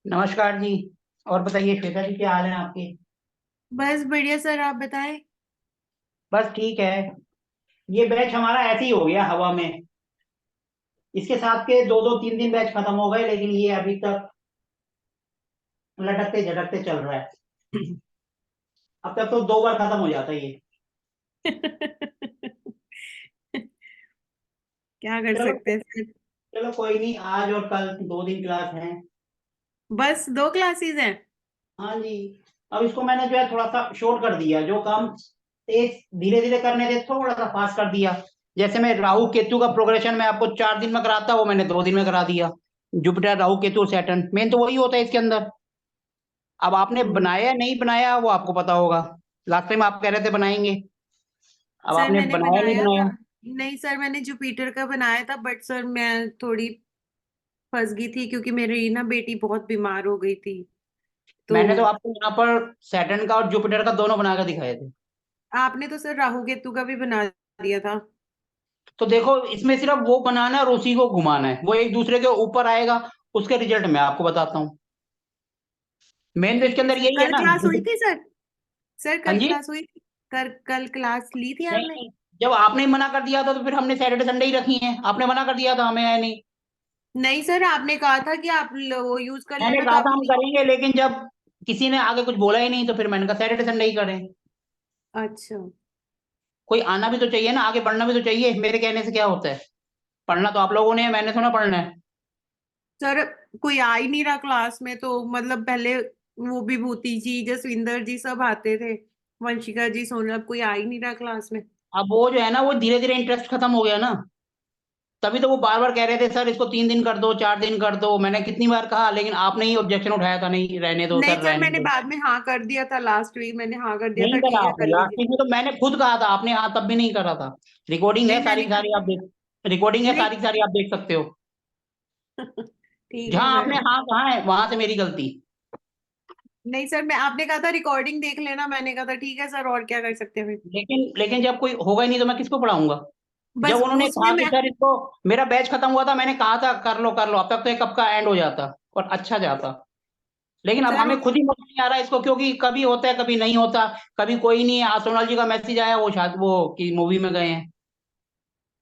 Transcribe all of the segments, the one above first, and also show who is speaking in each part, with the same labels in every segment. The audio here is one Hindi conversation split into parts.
Speaker 1: नमस्कार जी। और बताइए श्वेता जी, क्या हाल है आपके?
Speaker 2: बस बढ़िया सर, आप बताएं।
Speaker 1: बस ठीक है। ये बैच हमारा ऐसे ही हो गया हवा में। इसके साथ के दो दो तीन तीन बैच खत्म हो गए, लेकिन ये अभी तक लटकते झटकते चल रहा है। अब तक तो दो बार खत्म हो जाता है ये।
Speaker 2: क्या कर
Speaker 1: चलो।
Speaker 2: सकते हैं सर।
Speaker 1: चलो कोई नहीं, आज और कल दो दिन क्लास है।
Speaker 2: बस दो क्लासेस हैं।
Speaker 1: हाँ जी। अब इसको मैंने जो है थोड़ा सा शॉर्ट कर दिया, जो काम तेज धीरे धीरे करने थे थोड़ा सा फास्ट कर दिया। जैसे मैं राहु केतु का प्रोग्रेशन मैं आपको 4 दिन में कराता, वो मैंने 2 दिन में करा दिया। Jupiter Rahu Ketu Saturn main तो वही होता है इसके अंदर। अब आपने
Speaker 2: हम्म,
Speaker 1: बनाया नहीं बनाया वो आपको पता होगा। लास्ट टाइम आप कह रहे थे बनाएंगे। अब
Speaker 2: सर
Speaker 1: आपने
Speaker 2: मैंने
Speaker 1: बनाया नहीं
Speaker 2: बनाया था।
Speaker 1: बनाया।
Speaker 2: नहीं सर, मैंने जुपिटर का बनाया था, बट सर मैं थोड़ी फंस गई थी क्योंकि मेरी ना बेटी बहुत बीमार हो गई थी। तो
Speaker 1: मैंने तो आपको यहाँ पर सैटर्न का और जुपिटर का दोनों बनाकर दिखाए थे।
Speaker 2: आपने तो सर राहु केतु का भी बना दिया था।
Speaker 1: तो देखो, इसमें सिर्फ वो बनाना है और उसी को घुमाना है, वो एक दूसरे के ऊपर आएगा। उसके रिजल्ट मैं आपको बताता हूँ। मेन तो इसके
Speaker 2: ठीक है
Speaker 1: अंदर
Speaker 2: सर,
Speaker 1: यही है
Speaker 2: कल
Speaker 1: ना
Speaker 2: क्लास हुई थी सर। सर
Speaker 1: हाँ
Speaker 2: कल
Speaker 1: जी।
Speaker 2: क्लास हुई थी। कल क्लास ली थी
Speaker 1: नहीं
Speaker 2: आपने।
Speaker 1: नहीं, जब आपने ही मना कर दिया था तो फिर हमने सैटरडे संडे ही रखी है। आपने मना कर दिया था, हमें है नहीं।
Speaker 2: नहीं सर, आपने कहा था कि आप वो यूज कर
Speaker 1: मैंने
Speaker 2: लेना, तो
Speaker 1: कहा था
Speaker 2: आपने
Speaker 1: हम
Speaker 2: लिया।
Speaker 1: करेंगे, लेकिन जब किसी ने आगे कुछ बोला ही नहीं तो फिर मैंने कहा सैटरडे संडे ही करें।
Speaker 2: अच्छा।
Speaker 1: कोई आना भी तो चाहिए ना, आगे बढ़ना भी तो चाहिए। मेरे कहने से क्या होता है? पढ़ना तो आप लोगों ने है, मैंने थोड़ा पढ़ना है।
Speaker 2: सर कोई आ ही नहीं रहा क्लास में, तो मतलब पहले वो विभूति जी, जसविंदर जी सब आते थे। वंशिका जी, सोनल, कोई आ ही नहीं रहा क्लास में।
Speaker 1: अब वो जो है ना, वो धीरे धीरे इंटरेस्ट खत्म हो गया ना। तभी तो वो बार बार कह रहे थे सर इसको 3 दिन कर दो, 4 दिन कर दो। मैंने कितनी बार कहा, लेकिन आपने ही ऑब्जेक्शन उठाया था, नहीं रहने दो
Speaker 2: नहीं
Speaker 1: सर
Speaker 2: सर,
Speaker 1: रहने
Speaker 2: मैंने
Speaker 1: दो।
Speaker 2: बाद में हाँ कर दिया था, लास्ट वीक मैंने हाँ कर दिया
Speaker 1: नहीं
Speaker 2: था,
Speaker 1: करा
Speaker 2: ठीक है
Speaker 1: आपने
Speaker 2: कर
Speaker 1: लास्ट
Speaker 2: लीजिए।
Speaker 1: वीक में, तो मैंने खुद कहा था, आपने हाँ तब भी नहीं करा था। रिकॉर्डिंग है
Speaker 2: नहीं
Speaker 1: सारी
Speaker 2: मैंने
Speaker 1: की सारी,
Speaker 2: कर
Speaker 1: आप देख। रिकॉर्डिंग है
Speaker 2: नहीं।
Speaker 1: सारी की सारी, आप देख सकते हो।
Speaker 2: ठीक है
Speaker 1: जहां
Speaker 2: सर।
Speaker 1: आपने हाँ कहा है वहां से मेरी गलती।
Speaker 2: नहीं सर, मैं आपने कहा था रिकॉर्डिंग देख लेना, मैंने कहा था ठीक है सर, और क्या कर सकते हैं फिर।
Speaker 1: लेकिन लेकिन जब कोई होगा ही नहीं तो मैं किसको पढ़ाऊंगा?
Speaker 2: बस
Speaker 1: जब उन्होंने
Speaker 2: उसमें
Speaker 1: कहा कि
Speaker 2: मैं।
Speaker 1: सर इसको, मेरा बैच खत्म हुआ था, मैंने कहा था कर लो कर लो, अब तक तो ये कब का एंड हो जाता और अच्छा जाता। लेकिन अब
Speaker 2: सर
Speaker 1: हमें खुद ही मजा नहीं आ रहा है इसको, क्योंकि कभी होता है कभी नहीं होता। कभी कोई नहीं है। आज सोनाल जी का मैसेज आया, वो शायद वो की मूवी में गए हैं।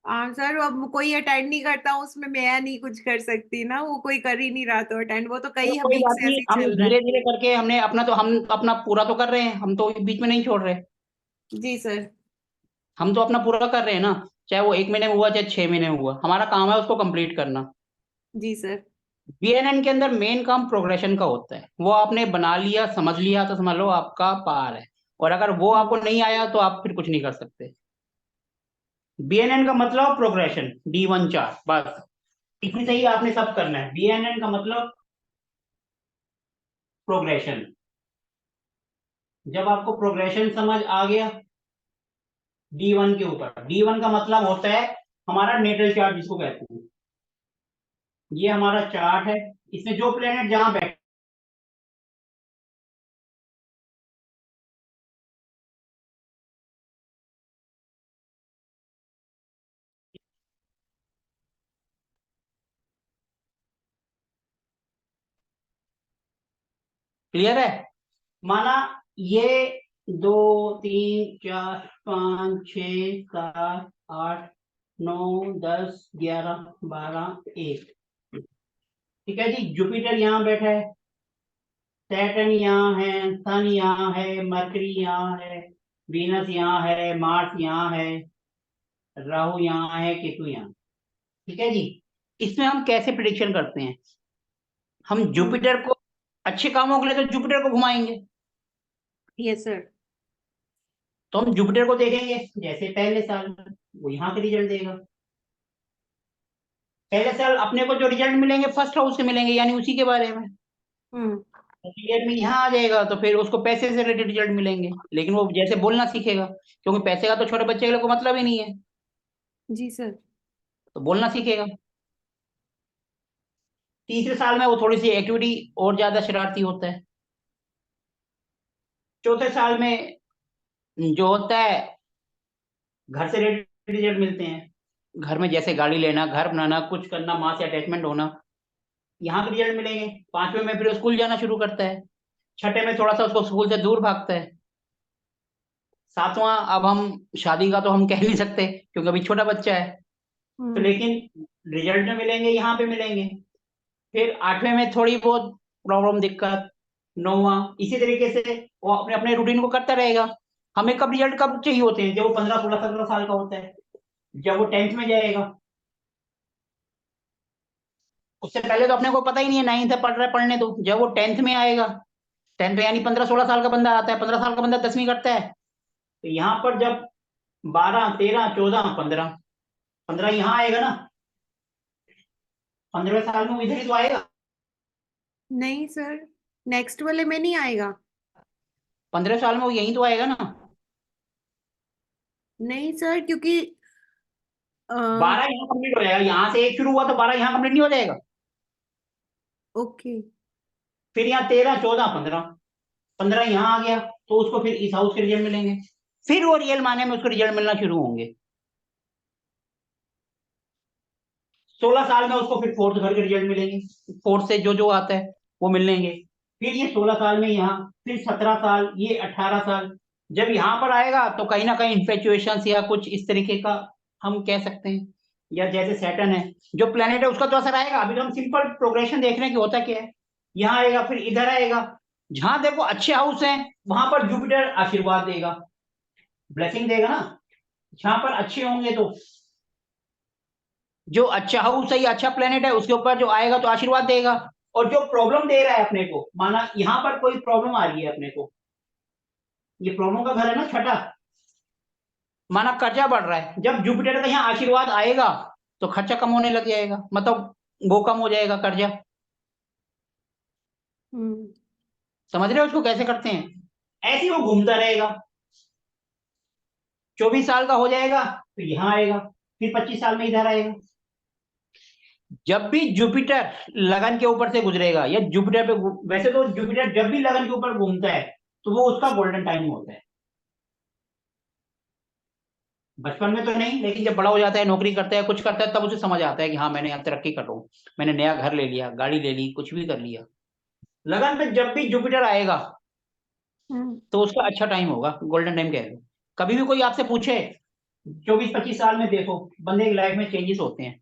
Speaker 2: हाँ सर, अब कोई अटेंड नहीं करता, उसमें मैं नहीं कुछ कर सकती ना, वो कोई कर ही नहीं रहा तो अटेंड, वो तो
Speaker 1: चलो
Speaker 2: कई
Speaker 1: कोई
Speaker 2: वीक
Speaker 1: बात
Speaker 2: से
Speaker 1: नहीं,
Speaker 2: ऐसे ही
Speaker 1: हम
Speaker 2: चल रहा है।
Speaker 1: धीरे धीरे करके हमने अपना तो हम अपना पूरा तो कर रहे हैं, हम तो बीच में नहीं छोड़ रहे।
Speaker 2: जी सर।
Speaker 1: हम तो अपना पूरा कर रहे हैं ना। चाहे वो 1 महीने में हुआ चाहे 6 महीने में हुआ, हमारा काम है उसको कंप्लीट करना।
Speaker 2: जी सर।
Speaker 1: बीएनएन के अंदर मेन काम प्रोग्रेशन का होता है। वो आपने बना लिया समझ लिया तो समझ लो आपका पार है। और अगर वो
Speaker 2: हम्म,
Speaker 1: आपको नहीं आया तो आप फिर कुछ नहीं कर सकते। बीएनएन का मतलब प्रोग्रेशन, D1 4 बस। इतनी सही आपने सब करना है। बीएनएन का मतलब प्रोग्रेशन। जब आपको प्रोग्रेशन समझ आ गया D1 के ऊपर, D1 का मतलब होता है हमारा नेटल चार्ट जिसको कहते हैं। ये हमारा चार्ट है। इसमें जो प्लेनेट जहां बैठे, क्लियर है? माना ये 2 3 4 5 6 7 8 9 10 11 12 1। ठीक है जी, जुपिटर यहाँ बैठा है, सैटर्न यहाँ है, सन यहाँ है, मरकरी यहाँ है, वीनस यहाँ है, मार्स यहाँ है, राहु यहाँ है, केतु यहाँ। ठीक है जी। इसमें हम कैसे प्रिडिक्शन करते हैं? हम
Speaker 2: हम्म।
Speaker 1: जुपिटर को अच्छे कामों के लिए तो जुपिटर को घुमाएंगे।
Speaker 2: Yes sir.
Speaker 1: तो हम जुपिटर को देखेंगे, जैसे पहले साल वो यहाँ के रिजल्ट देगा। पहले साल अपने को जो रिजल्ट मिलेंगे फर्स्ट हाउस से मिलेंगे, यानी उसी के बारे में।
Speaker 2: हम्म।
Speaker 1: ईयर में यहाँ आ जाएगा तो फिर उसको पैसे से रिलेटेड रिजल्ट मिलेंगे, लेकिन वो जैसे बोलना सीखेगा, क्योंकि पैसे का तो छोटे बच्चे के लिए कोई मतलब ही नहीं है।
Speaker 2: जी सर।
Speaker 1: तो बोलना सीखेगा। तीसरे साल में वो थोड़ी सी एक्टिविटी और ज्यादा शरारती होता है। चौथे साल में जो होता है, घर से रिलेटेड रिजल्ट मिलते हैं। घर में जैसे गाड़ी लेना, घर बनाना, कुछ करना, माँ से अटैचमेंट होना। यहाँ पे रिजल्ट मिलेंगे। 5वें में फिर स्कूल जाना शुरू करता है। 6ठे में थोड़ा सा उसको स्कूल से दूर भागता है। 7वां, अब हम शादी का तो हम कह नहीं सकते क्योंकि अभी छोटा बच्चा है। तो
Speaker 2: हम्म।
Speaker 1: लेकिन रिजल्ट में मिलेंगे, यहाँ पे मिलेंगे। फिर 8वें में थोड़ी बहुत प्रॉब्लम, दिक्कत। 9वां इसी तरीके से वो अपने अपने रूटीन को करता रहेगा। हमें कब रिजल्ट कब चाहिए होते हैं? जब वो 15, 16, 17 साल का होता है, जब वो 10th में जाएगा। उससे पहले तो अपने को पता ही नहीं है, 9th से पढ़ रहा है, पढ़ने दो। जब वो 10th में आएगा, 10th यानी 15, 16 साल का बंदा आता है, 15 साल का बंदा 10वीं करता है। तो यहाँ पर जब 12, 13, 14, 15, 15 यहाँ आएगा ना, 15वें साल में वो इधर ही तो आएगा।
Speaker 2: नहीं सर, नेक्स्ट वाले में नहीं आएगा।
Speaker 1: 15 साल में वो यहीं तो आएगा ना।
Speaker 2: नहीं सर, क्योंकि
Speaker 1: 12 यहाँ कंप्लीट हो जाएगा, यहाँ से एक शुरू हुआ तो 12 यहाँ कंप्लीट नहीं हो जाएगा।
Speaker 2: ओके।
Speaker 1: फिर यहाँ 13, 14, 15, 15 यहाँ आ गया, तो उसको फिर इस हाउस के रिजल्ट मिलेंगे। फिर वो रियल माने में उसको रिजल्ट मिलना शुरू होंगे। 16 साल में उसको फिर फोर्थ घर के रिजल्ट मिलेंगे। फोर्थ से जो जो आता है वो मिलेंगे। फिर ये 16 साल में यहाँ, फिर 17 साल, ये 18 साल। जब यहाँ पर आएगा तो कहीं ना कहीं इन्फेचुएशन या कुछ इस तरीके का हम कह सकते हैं। या जैसे सैटर्न है, जो प्लेनेट है उसका तो असर आएगा। अभी तो हम सिंपल प्रोग्रेशन देख रहे हैं कि होता क्या है। यहाँ आएगा, फिर इधर आएगा। जहां देखो अच्छे हाउस हैं वहां पर जुपिटर आशीर्वाद देगा, ब्लेसिंग देगा ना। जहां पर अच्छे होंगे तो जो अच्छा हाउस है या अच्छा प्लेनेट है उसके ऊपर जो आएगा तो आशीर्वाद देगा। और जो प्रॉब्लम दे रहा है अपने को, माना यहां पर कोई प्रॉब्लम आ रही है अपने को, ये प्रॉब्लम का घर है ना 6ठा। माना कर्जा बढ़ रहा है, जब जुपिटर का यहाँ आशीर्वाद आएगा तो खर्चा कम होने लग जाएगा, मतलब वो कम हो जाएगा कर्जा।
Speaker 2: हम्म।
Speaker 1: समझ रहे हो उसको कैसे करते हैं? ऐसे ही वो घूमता रहेगा। 24 साल का हो जाएगा तो यहाँ आएगा, फिर 25 साल में इधर आएगा। जब भी जुपिटर लगन के ऊपर से गुजरेगा या जुपिटर पे वैसे तो जुपिटर जब भी लगन के ऊपर घूमता है तो वो उसका गोल्डन टाइम होता है। बचपन में तो नहीं, लेकिन जब बड़ा हो जाता है, नौकरी करता है, कुछ करता है, तब उसे समझ आता है कि हाँ मैंने यहाँ तरक्की कर रहा हूँ, मैंने नया घर ले लिया, गाड़ी ले ली, कुछ भी कर लिया। लगन पे जब भी जुपिटर आएगा
Speaker 2: हम्म।
Speaker 1: तो उसका अच्छा टाइम होगा, गोल्डन टाइम कह लो। कभी भी कोई आपसे पूछे, 24, 25 साल में देखो बंदे की लाइफ में चेंजेस होते हैं।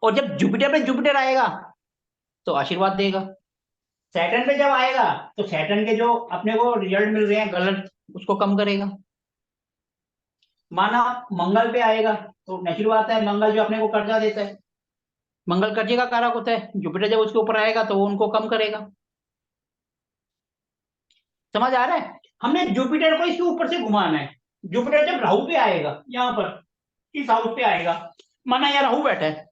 Speaker 1: और जब जुपिटर पे जुपिटर आएगा तो आशीर्वाद देगा। सैटर्न पे जब आएगा तो सैटर्न के जो अपने को रिजल्ट मिल रहे हैं गलत, उसको कम करेगा। माना मंगल पे आएगा तो नेचुरल बात है, मंगल जो अपने को कर्जा देता है, मंगल कर्जे का कारक होता है। जुपिटर जब उसके ऊपर आएगा तो वो उनको कम करेगा। समझ आ रहा है? हमने जुपिटर को इसके ऊपर से घुमाना है। जुपिटर जब राहु पे आएगा, यहाँ पर इस हाउस पे आएगा, माना यहाँ राहु बैठा है,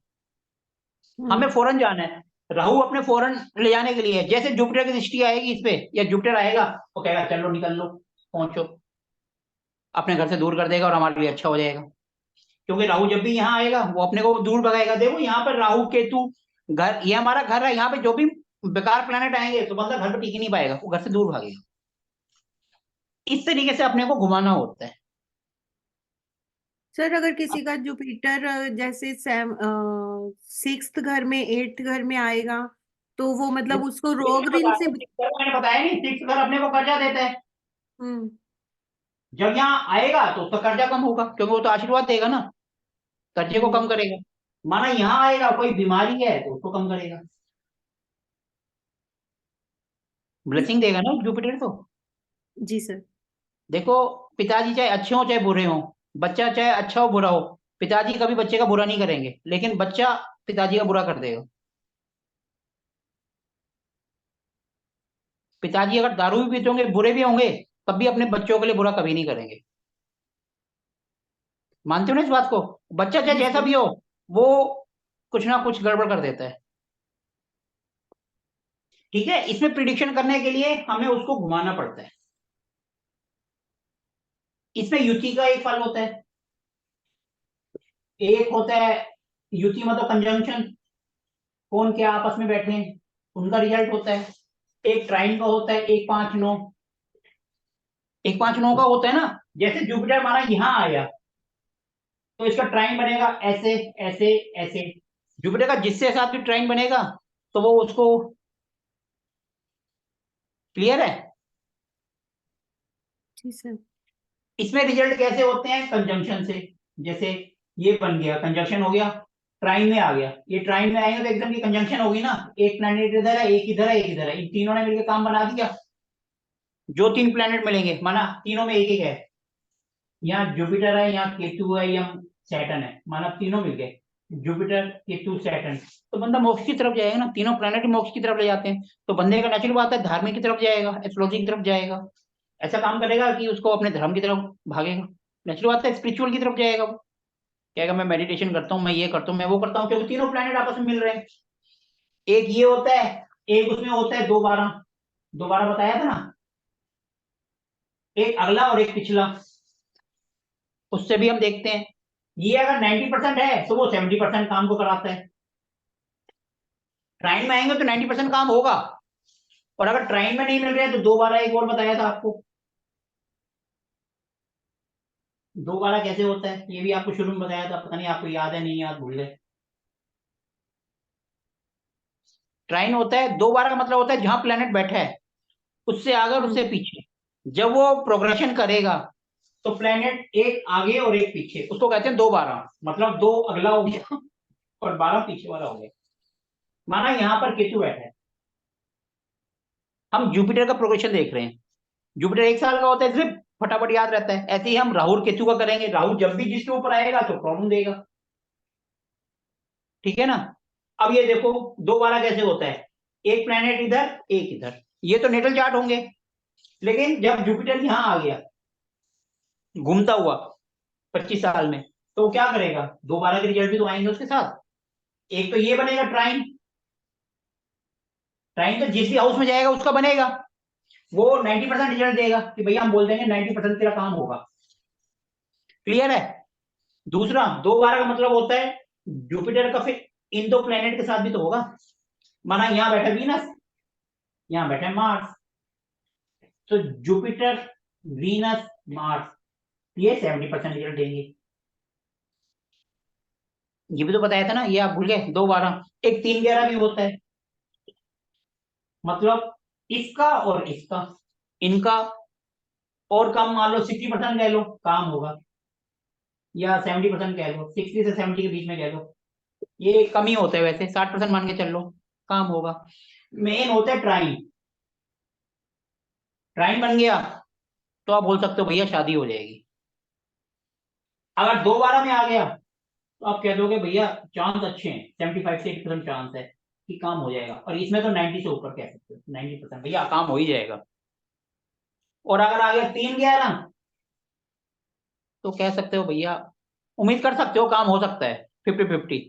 Speaker 1: हमें
Speaker 2: हम्म।
Speaker 1: फॉरेन जाना है। राहु अपने फॉरेन ले जाने के लिए जैसे जुपिटर की दृष्टि आएगी इस पे, या जुपिटर आएगा वो कहेगा चलो निकल लो, पहुंचो, अपने घर से दूर कर देगा और हमारे लिए अच्छा हो जाएगा। क्योंकि राहु जब भी यहाँ आएगा वो अपने को दूर भगाएगा। देखो यहाँ पर राहु केतु, घर ये हमारा घर है, यहाँ पे जो भी बेकार प्लेनेट आएंगे तो बंदा घर पे टिक ही नहीं पाएगा, वो घर से दूर भागेगा। इस तरीके से अपने को घुमाना होता है।
Speaker 2: सर अगर किसी का जुपिटर जैसे सिक्स्थ घर में, एट्थ घर में आएगा, तो वो मतलब उसको रोग दिन से।
Speaker 1: मैंने बताया नहीं, 6 घर अपने को कर्जा देता है।
Speaker 2: हम्म।
Speaker 1: जब यहाँ आएगा तो उसका कर्जा कम होगा क्योंकि वो तो आशीर्वाद देगा ना, कर्जे को
Speaker 2: हम्म।
Speaker 1: कम करेगा। माना यहाँ आएगा कोई बीमारी है तो उसको कम करेगा, ब्लेसिंग देगा ना जुपिटर तो।
Speaker 2: जी सर।
Speaker 1: देखो, पिताजी चाहे अच्छे हो चाहे बुरे हो, बच्चा चाहे अच्छा हो बुरा हो, पिताजी कभी बच्चे का बुरा नहीं करेंगे, लेकिन बच्चा पिताजी का बुरा कर देगा। पिताजी अगर दारू भी पीते होंगे, बुरे भी होंगे, तब भी अपने बच्चों के लिए बुरा कभी नहीं करेंगे। मानते हो ना इस बात को? बच्चा चाहे
Speaker 2: जी
Speaker 1: जैसा
Speaker 2: सर।
Speaker 1: भी हो, वो कुछ ना कुछ गड़बड़ कर देता है। ठीक है, इसमें प्रिडिक्शन करने के लिए हमें उसको घुमाना पड़ता है। इसमें युति का एक फल होता है, एक होता है युति मतलब कंजंक्शन, कौन क्या आपस में बैठे हैं उनका रिजल्ट होता है। एक ट्राइन का होता है, 1, 5, 9। 1, 5, 9 का होता है ना, जैसे जुपिटर हमारा यहाँ आया तो इसका ट्राइन बनेगा ऐसे ऐसे ऐसे। जुपिटर का जिससे साथ भी ट्राइन बनेगा तो वो उसको, क्लियर है।
Speaker 2: जी सर।
Speaker 1: इसमें रिजल्ट कैसे होते हैं, कंजंक्शन से। जैसे ये बन गया, कंजंक्शन हो गया, ट्राइन में आ गया, ये ट्राइन में आएंगे तो एकदम की कंजंक्शन होगी ना, एक प्लैनेट इधर है, एक इधर है, एक इधर है, इन तीनों ने मिलकर काम बना दिया। जो तीन प्लैनेट मिलेंगे, माना तीनों में एक एक है, यहाँ जुपिटर है, यहाँ केतु है, यहाँ सैटर्न है, माना तीनों मिल गए, जुपिटर केतु सैटर्न, तो बंदा मोक्ष की तरफ जाएगा ना, तीनों प्लैनेट मोक्ष की तरफ ले जाते हैं, तो बंदे का नेचुरल बात है धार्मिक की तरफ जाएगा, एस्ट्रोलॉजी की तरफ जाएगा, ऐसा काम करेगा कि उसको अपने धर्म की तरफ भागेगा, नेचुरल बात है स्पिरिचुअल की तरफ जाएगा वो, कहेगा मैं मेडिटेशन करता हूँ, मैं ये करता हूँ, मैं वो करता हूँ, क्योंकि तीनों प्लैनेट आपस में मिल रहे हैं। एक ये होता है, एक उसमें होता है दोबारा, दोबारा बताया था ना, एक अगला और एक पिछला, उससे भी हम देखते हैं, ये अगर 90% है तो वो 70% काम को कराता है, ट्राइन में आएंगे तो 90% काम होगा, और अगर ट्राइन में नहीं मिल रहे हैं तो दोबारा, एक और बताया था आपको, दोबारा कैसे होता है ये भी आपको शुरू में बताया था, पता नहीं आपको याद है नहीं याद, भूल गए। ट्राइन होता है, दोबारा का मतलब होता है जहां प्लेनेट बैठा है उससे आगे और उससे पीछे, जब वो प्रोग्रेशन करेगा तो प्लेनेट एक आगे और एक पीछे, उसको कहते हैं दोबारा, मतलब दो अगला हो गया और 12 पीछे वाला हो गया। माना यहाँ पर केतु बैठा है, हम जुपिटर का प्रोग्रेशन देख रहे हैं, जुपिटर 1 साल का होता है इसलिए फटाफट याद रहता है, ऐसे ही हम राहु और केतु का करेंगे, राहु जब भी जिसके ऊपर आएगा तो प्रॉब्लम देगा, ठीक है ना। अब ये देखो दोबारा कैसे होता है, एक प्लेनेट इधर एक इधर, ये तो नेटल चार्ट होंगे, लेकिन जब जुपिटर यहां आ गया घूमता हुआ 25 साल में, तो वो क्या करेगा, दोबारा के रिजल्ट भी तो आएंगे उसके साथ, एक तो ये बनेगा ट्राइन, ट्राइन तो जिस भी हाउस में जाएगा उसका बनेगा, वो 90% रिजल्ट देगा कि भैया हम बोल देंगे 90% तेरा काम होगा, क्लियर है। दूसरा दोबारा का मतलब होता है जुपिटर का फिर इन दो प्लेनेट के साथ भी तो होगा, माना यहां बैठा वीनस, यहां बैठा मार्स, तो जुपिटर वीनस मार्स, ये 70% रिजल्ट देंगे, ये भी तो बताया था ना, ये आप भूल गए, दोबारा एक 3 11 भी होता है, मतलब इसका और इसका, इनका, और काम मान लो 60% कह लो काम होगा, या 70% कह लो, 60 से 70 के बीच में कह लो, ये कम ही होता है वैसे, 60% मान के चल लो काम होगा। मेन होता है ट्राइन, ट्राइन बन गया तो आप बोल सकते हो भैया शादी हो जाएगी, अगर 2 12 में आ गया तो आप कह दोगे भैया चांस अच्छे हैं, 75 से 80% चांस है कि काम हो जाएगा, और इसमें तो 90 से ऊपर कह सकते हो, 90% भैया काम हो ही जाएगा, और अगर आ गया 3 11 तो कह सकते हो भैया उम्मीद कर सकते हो काम हो सकता है 50 50,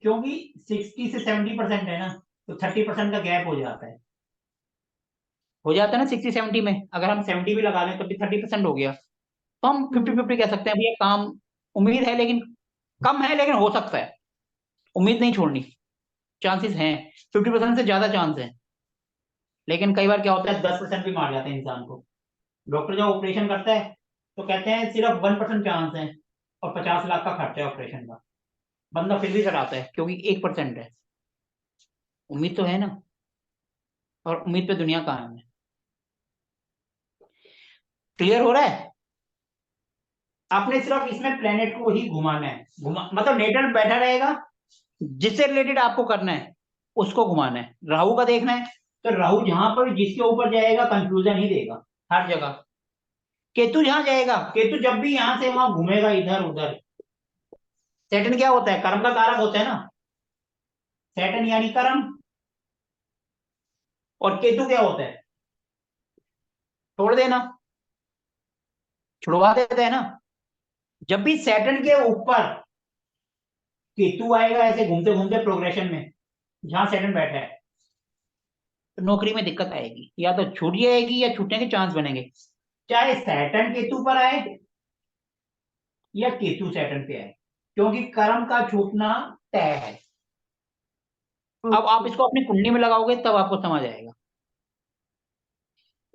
Speaker 1: क्योंकि 60 से 70% है ना, तो 30% का गैप हो जाता है ना 60 70 में, अगर हम 70 भी लगा लें तो भी 30% हो गया, तो हम 50 50 कह सकते हैं भैया काम, उम्मीद है लेकिन कम है, लेकिन हो सकता है, उम्मीद नहीं छोड़नी, चांसेस हैं, 50% से ज्यादा चांस है, लेकिन कई बार क्या होता है 10% भी मार जाते हैं इंसान को, डॉक्टर जब ऑपरेशन करता है तो कहते हैं सिर्फ 1% चांस है, और 50 लाख का खर्चा है ऑपरेशन का, बंदा फिर भी कराता है क्योंकि 1% है, उम्मीद तो है ना, और उम्मीद पे दुनिया कायम है, क्लियर हो रहा है। आपने सिर्फ इसमें प्लेनेट को ही घुमाना है, घुमा मतलब नेटल बैठा रहेगा, जिससे रिलेटेड आपको करना है उसको घुमाना है, राहु का देखना है, तो राहु जहां पर जिसके ऊपर जाएगा कंफ्यूजन ही देगा हर जगह, केतु जहां जाएगा, केतु जब भी यहां से वहां घूमेगा इधर उधर, सैटर्न क्या होता है, कर्म का कारक होता है ना, सैटर्न यानी कर्म, और केतु क्या होता है, छोड़ देना, छुड़वा देता है ना, जब भी सैटर्न के ऊपर केतु आएगा ऐसे घूमते घूमते प्रोग्रेशन में, जहां सैटर्न बैठा है, तो नौकरी में दिक्कत आएगी, या तो छूट जाएगी या छूटने के चांस बनेंगे, चाहे सैटर्न केतु पर आए या केतु सैटर्न पे आए, क्योंकि कर्म का छूटना तय है। अब आप
Speaker 2: ओके।
Speaker 1: इसको अपनी कुंडली में लगाओगे तब आपको समझ आएगा,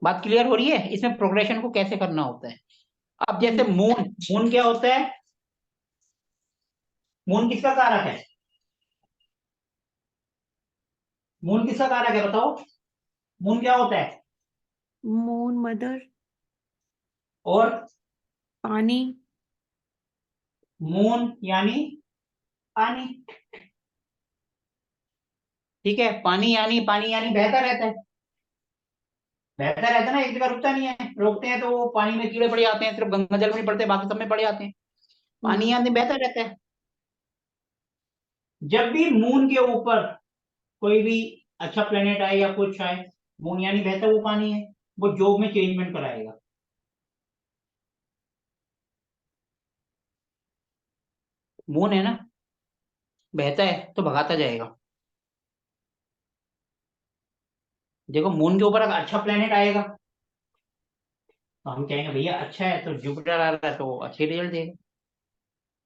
Speaker 1: बात क्लियर हो रही है, इसमें प्रोग्रेशन को कैसे करना होता है। अब जैसे मून, मून क्या होता है, मून किसका कारक है? मून किसका कारक है बताओ? मून क्या होता है?
Speaker 2: Moon mother.
Speaker 1: और
Speaker 2: पानी।
Speaker 1: मून यानी पानी। ठीक है, पानी यानी बहता रहता है। बहता रहता है ना, एक जगह रुकता नहीं है। रोकते हैं तो वो पानी में कीड़े पड़ जाते हैं, सिर्फ गंगा जल में नहीं पड़ते, बाकी सब में पड़ जाते हैं। पानी
Speaker 2: हम्म।
Speaker 1: यानी बहता रहता है। जब भी मून के ऊपर कोई भी अच्छा प्लेनेट आए या कुछ आए, मून यानी बहता वो पानी है, वो जोब में चेंजमेंट कराएगा। मून है ना, बहता है तो भगाता जाएगा। देखो मून के ऊपर अगर अच्छा प्लेनेट आएगा तो हम कहेंगे भैया अच्छा है, तो जुपिटर आ रहा है तो अच्छे रिजल्ट देगा।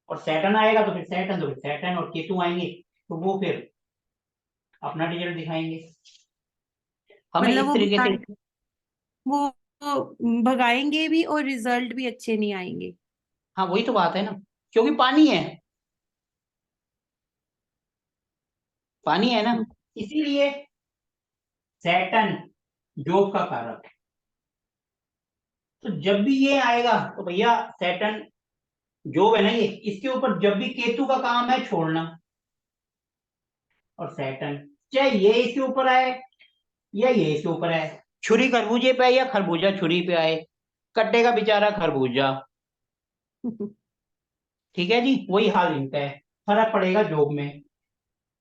Speaker 1: और सैटर्न आएगा तो फिर सैटर्न, तो फिर सैटर्न और केतु आएंगे तो वो फिर अपना रिजल्ट दिखाएंगे। हमें
Speaker 2: मतलब
Speaker 1: इस तरीके से।
Speaker 2: वो भगाएंगे भी और रिजल्ट भी अच्छे नहीं आएंगे।
Speaker 1: हाँ वही तो बात है ना, क्योंकि पानी है। पानी है ना,
Speaker 2: हम्म।
Speaker 1: इसीलिए सैटर्न जॉब का कारक है। तो जब भी ये आएगा तो भैया सैटर्न जॉब है ना, ये इसके ऊपर जब भी केतु का काम है छोड़ना। और सैटर्न चाहे ये इसके ऊपर आए या ये इसके ऊपर आए, छुरी खरबूजे पे आए या खरबूजा छुरी पे आए, कटेगा बेचारा खरबूजा। ठीक है जी, वही हाल इनका है। फर्क पड़ेगा जॉब में।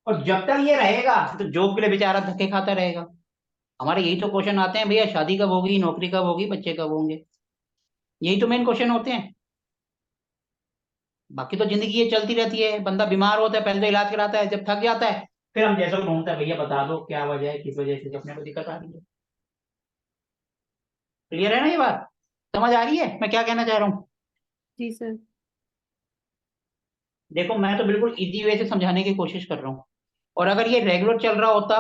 Speaker 1: और जब तक ये रहेगा तो जॉब के लिए बेचारा धक्के खाता रहेगा। हमारे यही तो क्वेश्चन आते हैं भैया, शादी कब होगी, नौकरी कब होगी, बच्चे कब होंगे। यही तो मेन क्वेश्चन होते हैं। बाकी तो जिंदगी ये चलती रहती है, बंदा बीमार होता है पहले तो इलाज कराता है, जब थक जाता है फिर हम जैसा ढूंढते हैं भैया बता दो क्या वजह है, किस वजह से अपने को दिक्कत आ रही है। क्लियर है ना ये बात? समझ आ रही है मैं क्या कहना चाह रहा हूँ?
Speaker 2: जी सर।
Speaker 1: देखो मैं तो बिल्कुल इजी वे से समझाने की कोशिश कर रहा हूँ। और अगर ये रेगुलर चल रहा होता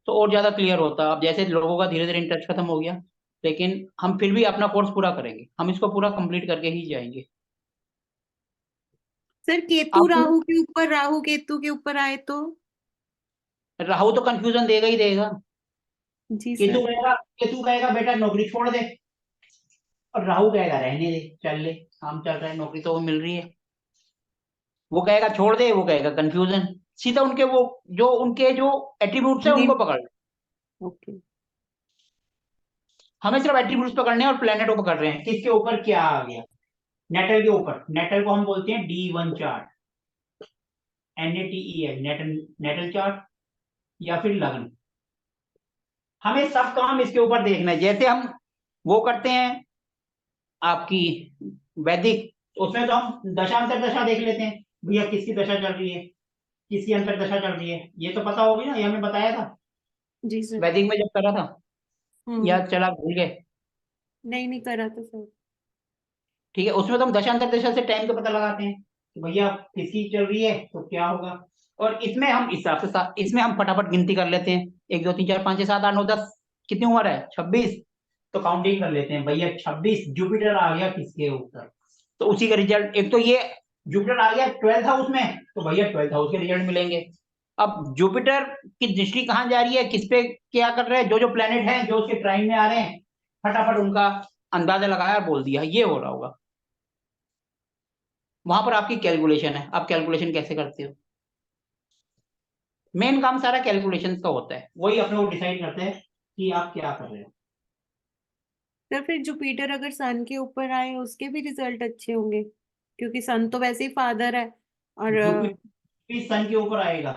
Speaker 1: तो और ज्यादा क्लियर होता। अब जैसे लोगों का धीरे धीरे इंटरेस्ट खत्म हो गया, लेकिन हम फिर भी अपना कोर्स पूरा करेंगे, हम इसको पूरा कंप्लीट करके ही जाएंगे।
Speaker 2: सर केतु
Speaker 1: आपको
Speaker 2: राहु केतु के ऊपर आए तो?
Speaker 1: राहु तो कंफ्यूजन देगा ही देगा।
Speaker 2: जी
Speaker 1: केतु
Speaker 2: सर।
Speaker 1: कहेगा, केतु कहेगा बेटा नौकरी छोड़ दे। और राहु कहेगा रहने दे, चल ले, काम चल रहा है, नौकरी तो वो मिल रही है। वो कहेगा छोड़ दे, वो कहेगा कंफ्यूजन। सीधा उनके वो जो एट्रीब्यूट्स है उनको पकड़ लो।
Speaker 2: ओके।
Speaker 1: हमें सिर्फ एट्रीब्यूट्स पकड़ने हैं और प्लेनेट को पकड़ रहे हैं, किसके ऊपर क्या आ गया। नेटल के ऊपर, नेटल को हम बोलते हैं D1 chart, NATEL, natal, natal chart या फिर लग्न। हमें सब काम इसके ऊपर देखना है। जैसे हम वो करते हैं आपकी वैदिक, उसमें तो हम दशांतर दशा देख लेते हैं भैया किसकी दशा चल रही है, किसकी अंतर दशा चल रही है, ये तो पता होगी ना, ये हमें बताया था
Speaker 2: जी सर।
Speaker 1: वैदिक में जब करा था।
Speaker 2: हम्म।
Speaker 1: या चला भूल गए?
Speaker 2: नहीं नहीं करा तो सर।
Speaker 1: ठीक है, उसमें तो हम दशांतर दशा से टाइम का पता लगाते हैं कि भैया किसकी चल रही है तो क्या होगा। और इसमें हम इस हिसाब से इसमें हम फटाफट गिनती कर लेते हैं, 1 2 3 4 5 6 7 8 9 10, कितनी उम्र है 26, तो काउंटिंग कर लेते हैं भैया 26 जुपिटर आ गया किसके ऊपर, तो उसी का रिजल्ट। एक तो ये जुपिटर आ गया 12th हाउस में, तो भैया 12th हाउस के रिजल्ट मिलेंगे। अब जुपिटर की दृष्टि कहाँ जा रही है, किस पे क्या कर रहे हैं, जो जो प्लेनेट है जो उसके ट्राइन में आ रहे हैं, फटाफट उनका अंदाजा लगाया और बोल दिया ये हो रहा होगा। वहां पर आपकी कैलकुलेशन है, आप कैलकुलेशन कैसे करते हो। मेन काम सारा कैलकुलेशन का होता है, वही अपने को डिसाइड करते हैं कि आप क्या कर रहे हो।
Speaker 2: सर फिर जुपिटर अगर सन के ऊपर आए उसके भी रिजल्ट अच्छे होंगे, क्योंकि सन तो वैसे ही फादर है। और
Speaker 1: जुपिटर सन के ऊपर आएगा।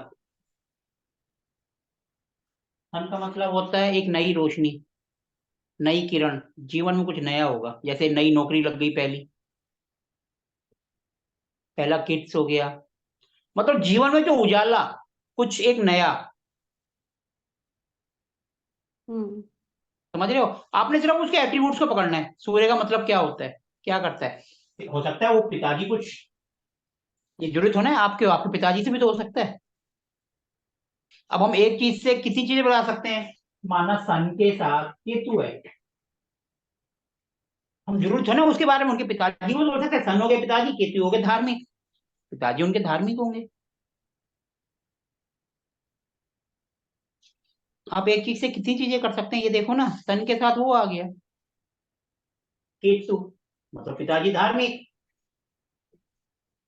Speaker 1: सन का मतलब होता है एक नई रोशनी, नई किरण, जीवन में कुछ नया होगा, जैसे नई नौकरी लग गई, पहला किड्स हो गया, मतलब जीवन में जो उजाला, कुछ एक नया।
Speaker 2: हम्म।
Speaker 1: समझ रहे हो? आपने सिर्फ उसके एट्रीब्यूट्स को पकड़ना है, सूर्य का मतलब क्या होता है, क्या करता है। हो सकता है वो पिताजी कुछ, ये जरूरत हो ना आपके, आपके पिताजी से भी तो हो सकता है। अब हम एक चीज से किसी चीज बता सकते हैं, माना सन के साथ केतु है, हम जरूर है ना उसके बारे में, उनके पिताजी को बोल सकते हैं, सन हो गए पिताजी, केतु हो गए धार्मिक। पिताजी उनके धार्मिक होंगे। आप एक चीज से कितनी चीजें कर सकते हैं, ये देखो ना, सन के साथ वो आ गया केतु, मतलब पिताजी धार्मिक।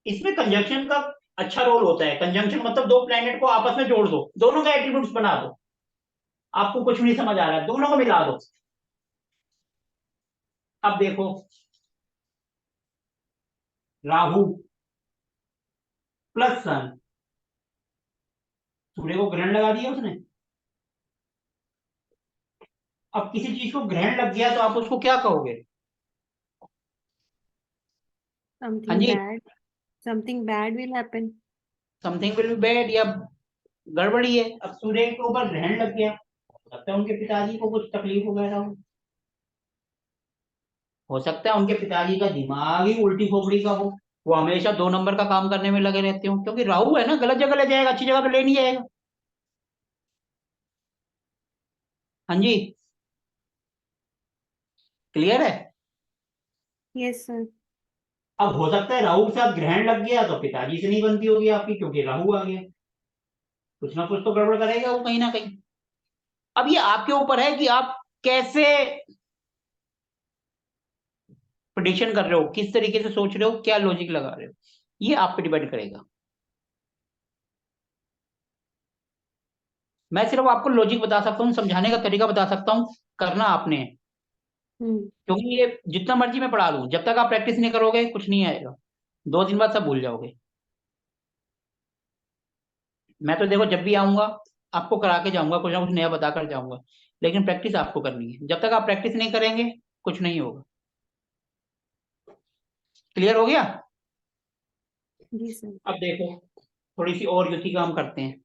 Speaker 1: इसमें कंजंक्शन का अच्छा रोल होता है। कंजंक्शन मतलब दो प्लेनेट को आपस में जोड़ दो, दोनों का एट्रीब्यूट्स बना दो। आपको कुछ नहीं समझ आ रहा है, दोनों को मिला दो। अब देखो, राहु प्लस सन, सूर्य को ग्रहण लगा दिया उसने। अब किसी चीज को ग्रहण लग गया तो आप उसको क्या कहोगे? हाँ
Speaker 2: समथिंग
Speaker 1: जी,
Speaker 2: bad, something bad will happen.
Speaker 1: Something will be bad, या गड़बड़ी है। अब सूर्य के ऊपर ग्रहण लग गया, हो सकता है उनके पिताजी को कुछ तकलीफ वगैरह हो सकता है उनके पिताजी का दिमाग ही उल्टी खोपड़ी का हो, वो हमेशा 2 नंबर का काम करने में लगे रहते हो, क्योंकि राहु है ना, गलत जगह ले जाएगा, अच्छी जगह तो ले नहीं जाएगा। हाँ जी, क्लियर है।
Speaker 2: Yes sir.
Speaker 1: अब हो सकता है राहु के साथ ग्रहण लग गया तो पिताजी से नहीं बनती होगी आपकी, क्योंकि राहु आ गया, कुछ ना कुछ तो गड़बड़ करेगा वो कहीं ना कहीं। अब ये आपके ऊपर है कि आप कैसे प्रिडिक्शन कर रहे हो, किस तरीके से सोच रहे हो, क्या लॉजिक लगा रहे हो, ये आप पे डिपेंड करेगा। मैं सिर्फ आपको लॉजिक बता सकता हूँ, समझाने का तरीका बता सकता हूँ, करना आपने है।
Speaker 2: हम्म।
Speaker 1: क्योंकि ये जितना मर्जी मैं पढ़ा लूं, जब तक आप प्रैक्टिस नहीं करोगे कुछ नहीं आएगा। 2 दिन बाद सब भूल जाओगे। मैं तो देखो जब भी आऊंगा आपको करा के जाऊंगा, कुछ ना कुछ नया बता कर जाऊंगा, लेकिन प्रैक्टिस आपको करनी है। जब तक आप प्रैक्टिस नहीं करेंगे कुछ नहीं होगा। क्लियर हो गया?
Speaker 2: जी सर।
Speaker 1: अब देखो, थोड़ी सी और युक्ति काम करते हैं।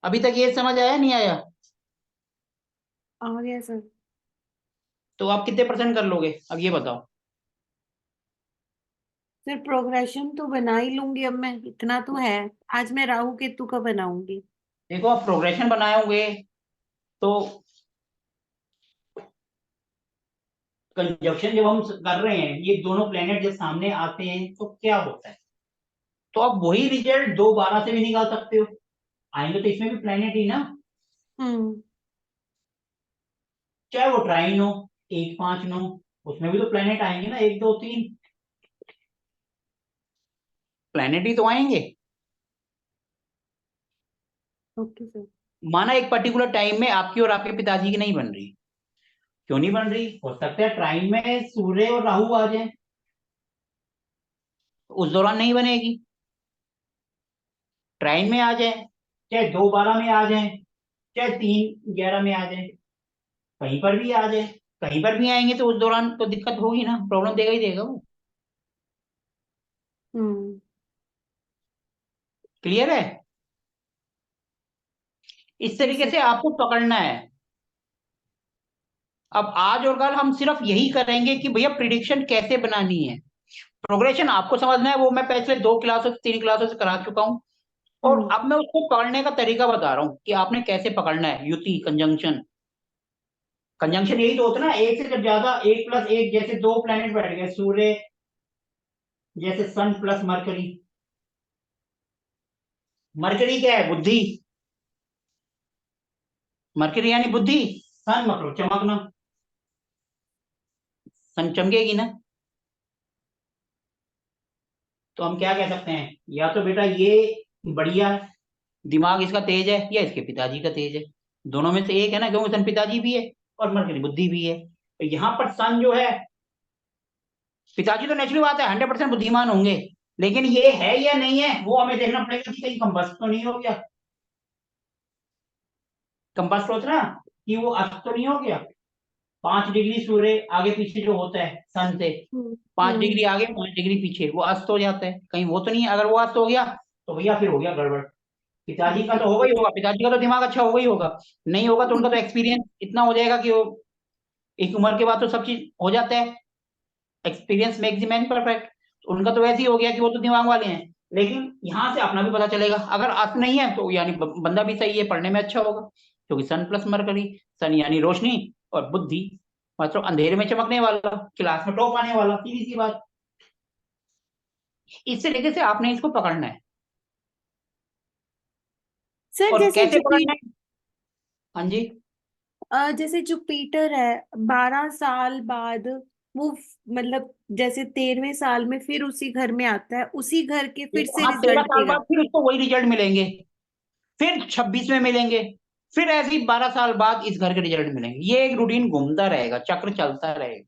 Speaker 1: अभी तक ये समझ आया नहीं आया?
Speaker 2: आ गया सर।
Speaker 1: तो आप कितने परसेंट कर लोगे अब ये बताओ।
Speaker 2: सर प्रोग्रेशन तो बना ही लूंगी अब मैं, इतना तो है। आज मैं राहु केतु का बनाऊंगी।
Speaker 1: देखो आप प्रोग्रेशन बनाओगे तो कंजक्शन जब हम कर रहे हैं, ये दोनों प्लेनेट जब सामने आते हैं तो क्या होता है, तो आप वही रिजल्ट 2 12 से भी निकाल सकते हो। आएंगे तो इसमें भी प्लेनेट ही ना,
Speaker 2: हम्म।
Speaker 1: चाहे वो ट्राइन हो, 1 5 9, उसमें भी तो प्लेनेट आएंगे ना, 1 2 3 प्लेनेट ही तो आएंगे।
Speaker 2: Okay sir.
Speaker 1: माना एक पर्टिकुलर टाइम में आपकी और आपके पिताजी की नहीं बन रही, क्यों नहीं बन रही? हो सकता है ट्राइन में सूर्य और राहु आ जाए, उस दौरान नहीं बनेगी। ट्राइन में आ जाए, चाहे 2 12 में आ जाए, चाहे 3 11 में आ जाए, कहीं पर भी आ जाए, कहीं पर भी आएंगे तो उस दौरान तो दिक्कत होगी ना, प्रॉब्लम देगा ही देगा वो।
Speaker 2: हम्म।
Speaker 1: क्लियर है? इस
Speaker 2: जी
Speaker 1: तरीके
Speaker 2: सर।
Speaker 1: से आपको पकड़ना है। अब आज और कल हम सिर्फ यही करेंगे कि भैया प्रिडिक्शन कैसे बनानी है। प्रोग्रेशन आपको समझना है, वो मैं पिछले 2 क्लासों 3 क्लासों से करा चुका हूँ। और
Speaker 2: हम्म।
Speaker 1: अब मैं उसको पकड़ने का तरीका बता रहा हूँ कि आपने कैसे पकड़ना है। युति, कंजंक्शन, कंजंक्शन यही तो होता है ना, एक से जब ज्यादा, 1 + 1, जैसे 2 प्लेनेट बैठ गए, सूर्य जैसे सन प्लस मरकरी। मरकरी क्या है? बुद्धि। मरकरी यानी बुद्धि। सन मतलब चमकना, सन चमकेगी ना। तो हम क्या कह सकते हैं, या तो बेटा ये बढ़िया है, दिमाग इसका तेज है, या इसके पिताजी का तेज है। दोनों में से एक है ना, क्योंकि सन पिताजी भी है और मरकरी बुद्धि भी है। तो यहाँ पर सन जो है, पिताजी तो नेचुरल बात है 100% बुद्धिमान होंगे, लेकिन ये है या नहीं है वो हमें देखना पड़ेगा कि कहीं कंबस्ट तो नहीं हो गया। कंबस्ट होता है ना, कि वो अस्त तो नहीं हो गया। 5 डिग्री सूर्य आगे पीछे जो होता है सन से,
Speaker 2: हम्म।
Speaker 1: 5 डिग्री आगे 5 डिग्री पीछे, वो अस्त हो जाता है, कहीं वो तो नहीं है। अगर वो अस्त हो गया तो भैया फिर हो गया गड़बड़। पिताजी का तो होगा ही होगा, पिताजी का तो दिमाग अच्छा होगा ही होगा। नहीं होगा तो उनका तो एक्सपीरियंस इतना हो जाएगा कि वो एक उम्र के बाद तो सब चीज हो जाता है। Experience makes the man perfect. उनका तो वैसे ही हो गया कि वो तो दिमाग वाले हैं। लेकिन यहाँ से अपना भी पता चलेगा, अगर अस्त नहीं है तो यानी बंदा भी सही है, पढ़ने में अच्छा होगा, क्योंकि सन प्लस मरकरी। सन यानी रोशनी, और बुद्धि मतलब अंधेरे में चमकने वाला, क्लास में टॉप आने वाला, सीधी सी बात। इस तरीके से आपने इसको पकड़ना है।
Speaker 2: सर
Speaker 1: और
Speaker 2: जैसे
Speaker 1: कैसे पकड़ना है? हाँ जी।
Speaker 2: जैसे जुपिटर है, 12 साल बाद वो मतलब जैसे 13वें साल में फिर उसी घर में आता है, उसी घर के फिर से
Speaker 1: हाँ, 13
Speaker 2: रिजल्ट
Speaker 1: साल
Speaker 2: देगा।
Speaker 1: बाद फिर उसको वही रिजल्ट मिलेंगे, फिर 26 में मिलेंगे, फिर ऐसे ही 12 साल बाद इस घर के रिजल्ट मिलेंगे। ये एक रूटीन घूमता रहेगा, चक्र चलता रहेगा।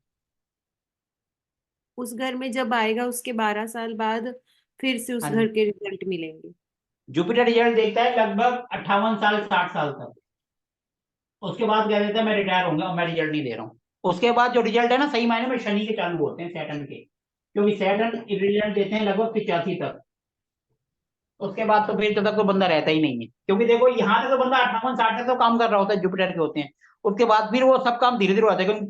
Speaker 2: उस घर में जब आएगा उसके 12 साल बाद फिर से उस
Speaker 1: हाँ
Speaker 2: घर
Speaker 1: जी।
Speaker 2: के रिजल्ट मिलेंगे।
Speaker 1: जुपिटर रिजल्ट देखता है लगभग 58 साल 60 साल तक। उसके बाद कह देता है मैं रिटायर होऊंगा, मैं रिजल्ट नहीं दे रहा हूँ। उसके बाद जो रिजल्ट है ना, सही मायने में शनि के चालू होते हैं, सैटर्न के। क्योंकि सैटर्न रिजल्ट देते हैं लगभग 85 तक। उसके बाद तो फिर तक तो बंदा रहता ही नहीं है, क्योंकि देखो यहाँ तक तो बंदा 58 60 तक तो काम कर रहा होता है, जुपिटर के होते हैं। उसके बाद फिर वो सब काम धीरे धीरे होता है, क्योंकि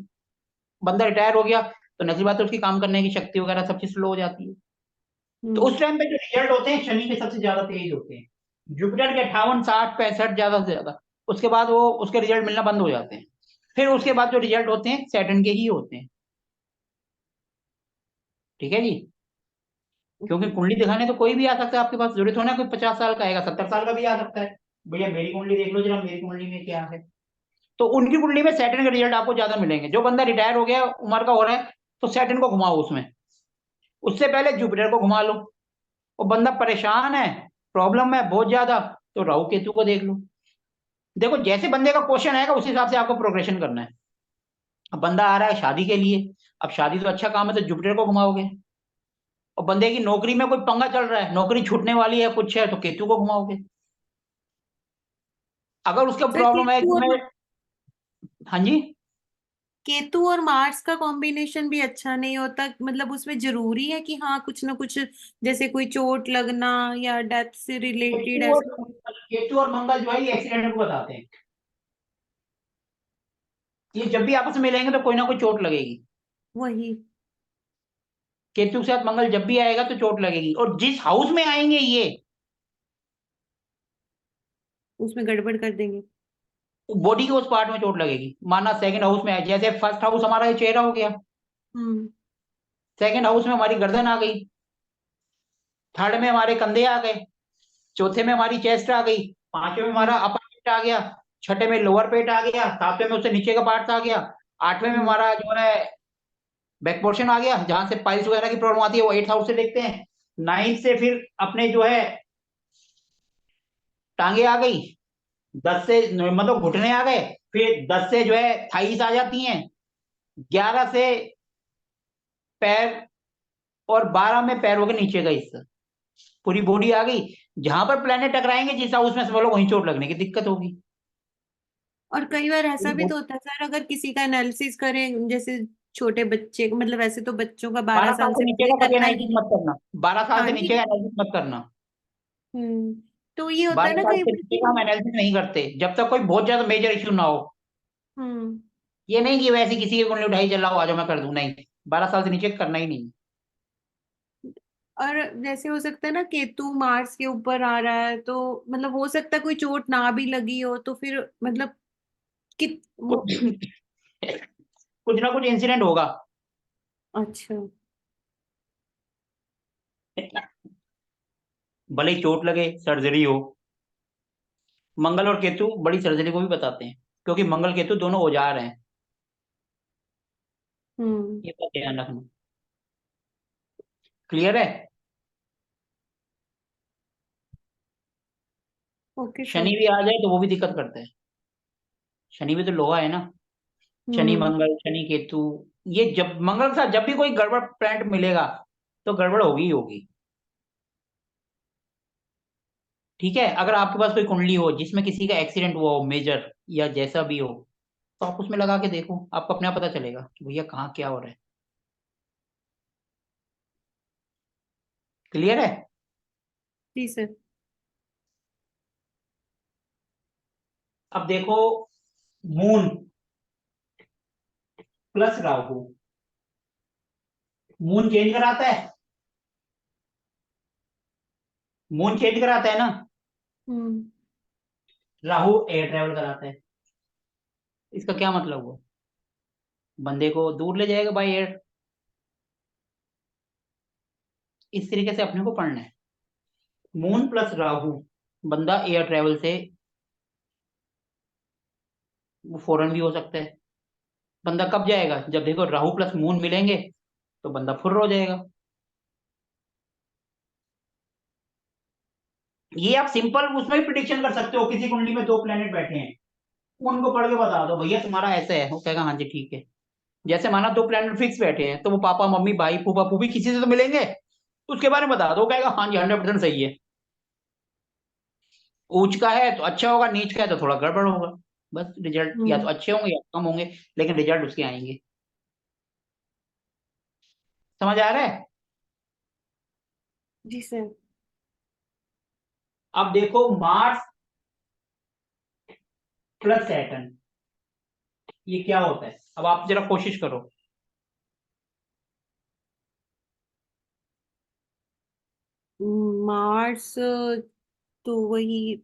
Speaker 1: बंदा रिटायर हो गया तो नसीब बात है उसकी काम करने की शक्ति वगैरह सब चीज स्लो हो जाती है। तो
Speaker 2: हम्म।
Speaker 1: उस टाइम पे जो रिजल्ट होते हैं शनि के सबसे ज्यादा तेज होते हैं। जुपिटर के 58 60 65 ज्यादा से ज्यादा। उसके बाद वो उसके रिजल्ट मिलना बंद हो जाते हैं। फिर उसके बाद जो रिजल्ट होते हैं सैटर्न के ही होते हैं। ठीक है जी। क्योंकि कुंडली दिखाने तो कोई भी आ सकता है आपके पास, जरूरत होना कोई 50 साल का आएगा, 70 साल का भी आ सकता है। भैया मेरी कुंडली देख लो जरा, मेरी कुंडली में क्या है। तो उनकी कुंडली में सैटर्न के रिजल्ट आपको ज्यादा मिलेंगे। जो बंदा रिटायर हो गया, उम्र का हो रहा है, तो सैटर्न को घुमाओ उसमें। उससे पहले जुपिटर को घुमा लो। वो बंदा परेशान है, प्रॉब्लम है बहुत ज्यादा, तो राहु केतु को देख लो। देखो जैसे बंदे का क्वेश्चन आएगा उस हिसाब से आपको प्रोग्रेशन करना है। अब बंदा आ रहा है शादी के लिए, अब शादी तो अच्छा काम है तो जुपिटर को घुमाओगे। और बंदे की नौकरी में कोई पंगा चल रहा है, नौकरी छूटने वाली है कुछ है, तो केतु को घुमाओगे। अगर उसका
Speaker 2: सर
Speaker 1: प्रॉब्लम है कि मैं, हाँ जी।
Speaker 2: केतु और मार्स का कॉम्बिनेशन भी अच्छा नहीं होता, मतलब उसमें जरूरी है कि हाँ कुछ ना कुछ, जैसे कोई चोट लगना या डेथ से रिलेटेड
Speaker 1: केतु और
Speaker 2: ऐसा।
Speaker 1: केतु और मंगल जो है ये एक्सीडेंट को बताते हैं। ये जब भी आपस में मिलेंगे तो कोई ना कोई चोट लगेगी।
Speaker 2: वही।
Speaker 1: केतु के साथ मंगल जब भी आएगा तो चोट लगेगी, और जिस हाउस में आएंगे ये,
Speaker 2: उसमें गड़बड़ कर देंगे।
Speaker 1: बॉडी के उस पार्ट में चोट लगेगी। माना सेकंड हाउस में है, जैसे फर्स्ट हाउस हमारा ये चेहरा हो गया,
Speaker 2: हम्म।
Speaker 1: सेकंड हाउस में हमारी गर्दन आ गई, थर्ड में हमारे कंधे आ गए, चौथे में हमारी चेस्ट आ गई, पांचवें में
Speaker 2: हम्म।
Speaker 1: हमारा अपर पेट आ गया, छठे में लोअर पेट आ गया, सातवें में उससे नीचे का पार्ट आ गया, आठवें में
Speaker 2: हम्म।
Speaker 1: हमारा जो है बैक पोर्शन आ गया, जहां से पाइल्स वगैरह की प्रॉब्लम आती है वो 8th हाउस से देखते हैं। नाइन्थ से फिर अपने जो है टांगे आ गई, 10 से मतलब घुटने आ गए, फिर 10 से जो है थाइस आ जाती हैं, 11 से पैर, और 12 में पैरों के नीचे का हिस्सा, पूरी बॉडी आ गई। जहां पर प्लेनेट टकराएंगे जिस हाउस में, सब लोग वहीं चोट लगने की दिक्कत होगी।
Speaker 2: और कई बार ऐसा
Speaker 1: पूरी
Speaker 2: भी तो
Speaker 1: body-
Speaker 2: होता है सर, अगर किसी का एनालिसिस करें, जैसे छोटे बच्चे मतलब वैसे तो बच्चों का बारह
Speaker 1: 12 साल
Speaker 2: साल
Speaker 1: से
Speaker 2: से
Speaker 1: नीचे
Speaker 2: पहले
Speaker 1: का कभी
Speaker 2: करना ही
Speaker 1: एनालिसिस
Speaker 2: नहीं।
Speaker 1: मत करना, 12 साल
Speaker 2: हाँ
Speaker 1: से नीचे
Speaker 2: नहीं।
Speaker 1: का एनालिसिस मत करना।
Speaker 2: हम्म। तो ये होता है
Speaker 1: 12
Speaker 2: ना
Speaker 1: साल
Speaker 2: कई
Speaker 1: से
Speaker 2: बार
Speaker 1: नीचे का हम
Speaker 2: कि।
Speaker 1: एनालिसिस नहीं करते जब तक कोई बहुत ज्यादा मेजर इश्यू ना हो।
Speaker 2: हम्म।
Speaker 1: ये नहीं कि वैसे किसी की कुंडली उठाई चल रहा हो आ जाओ मैं कर दूं, नहीं। 12 साल से नीचे करना ही नहीं।
Speaker 2: और जैसे हो सकता है ना केतु मार्स के ऊपर आ रहा है, तो मतलब हो सकता है कोई चोट ना भी लगी हो तो फिर मतलब कि वो।
Speaker 1: कुछ कुछ ना कुछ इंसिडेंट होगा।
Speaker 2: अच्छा।
Speaker 1: भले ही चोट लगे, सर्जरी हो। मंगल और केतु बड़ी सर्जरी को भी बताते हैं, क्योंकि मंगल केतु दोनों औजार हैं।
Speaker 2: हम्म।
Speaker 1: ये बात ध्यान रखना। क्लियर है?
Speaker 2: Okay
Speaker 1: Shani
Speaker 2: sir.
Speaker 1: भी आ जाए तो वो भी दिक्कत करता है। शनि भी तो लोहा है ना। शनि
Speaker 2: हम्म।
Speaker 1: मंगल शनि केतु, ये जब मंगल के साथ जब भी कोई गड़बड़ प्लांट मिलेगा तो गड़बड़ होगी ही होगी। ठीक है, अगर आपके पास कोई कुंडली हो जिसमें किसी का एक्सीडेंट हुआ हो मेजर या जैसा भी हो, तो आप उसमें लगा के देखो, आपको अपने आप पता चलेगा कि भैया कहाँ क्या हो रहा है। क्लियर है?
Speaker 2: जी सर।
Speaker 1: अब देखो, moon plus Rahu, moon change कराता है, मून चेंज कराता है ना।
Speaker 2: हम्म।
Speaker 1: राहु एयर ट्रेवल कराता है। इसका क्या मतलब हुआ? बंदे को दूर ले जाएगा बाई एयर। इस तरीके से अपने को पढ़ना है। मून प्लस राहु, बंदा एयर ट्रेवल से वो फॉरेन भी हो सकता है। बंदा कब जाएगा? जब देखो राहु प्लस मून मिलेंगे तो बंदा फुर्र हो जाएगा। ये आप सिंपल उसमें भी प्रिडिक्शन कर सकते हो। किसी कुंडली में दो प्लेनेट बैठे हैं, उनको पढ़ के बता दो भैया तुम्हारा ऐसे है, वो कहेगा हाँ जी ठीक है। जैसे माना दो प्लेनेट फिक्स बैठे हैं, तो वो पापा मम्मी भाई फूफा फूफी किसी से तो मिलेंगे, उसके बारे में बता दो, वो कहेगा हाँ जी 100% सही है। ऊंच का है तो अच्छा होगा, नीच का है तो थोड़ा गड़बड़ होगा। बस रिजल्ट या तो
Speaker 2: हम्म।
Speaker 1: अच्छे होंगे या कम होंगे, लेकिन रिजल्ट उसके आएंगे। समझ आ रहा है?
Speaker 2: जी सर।
Speaker 1: अब देखो मार्स प्लस सैटर्न, ये क्या होता है? अब आप जरा कोशिश करो।
Speaker 2: मार्स तो वही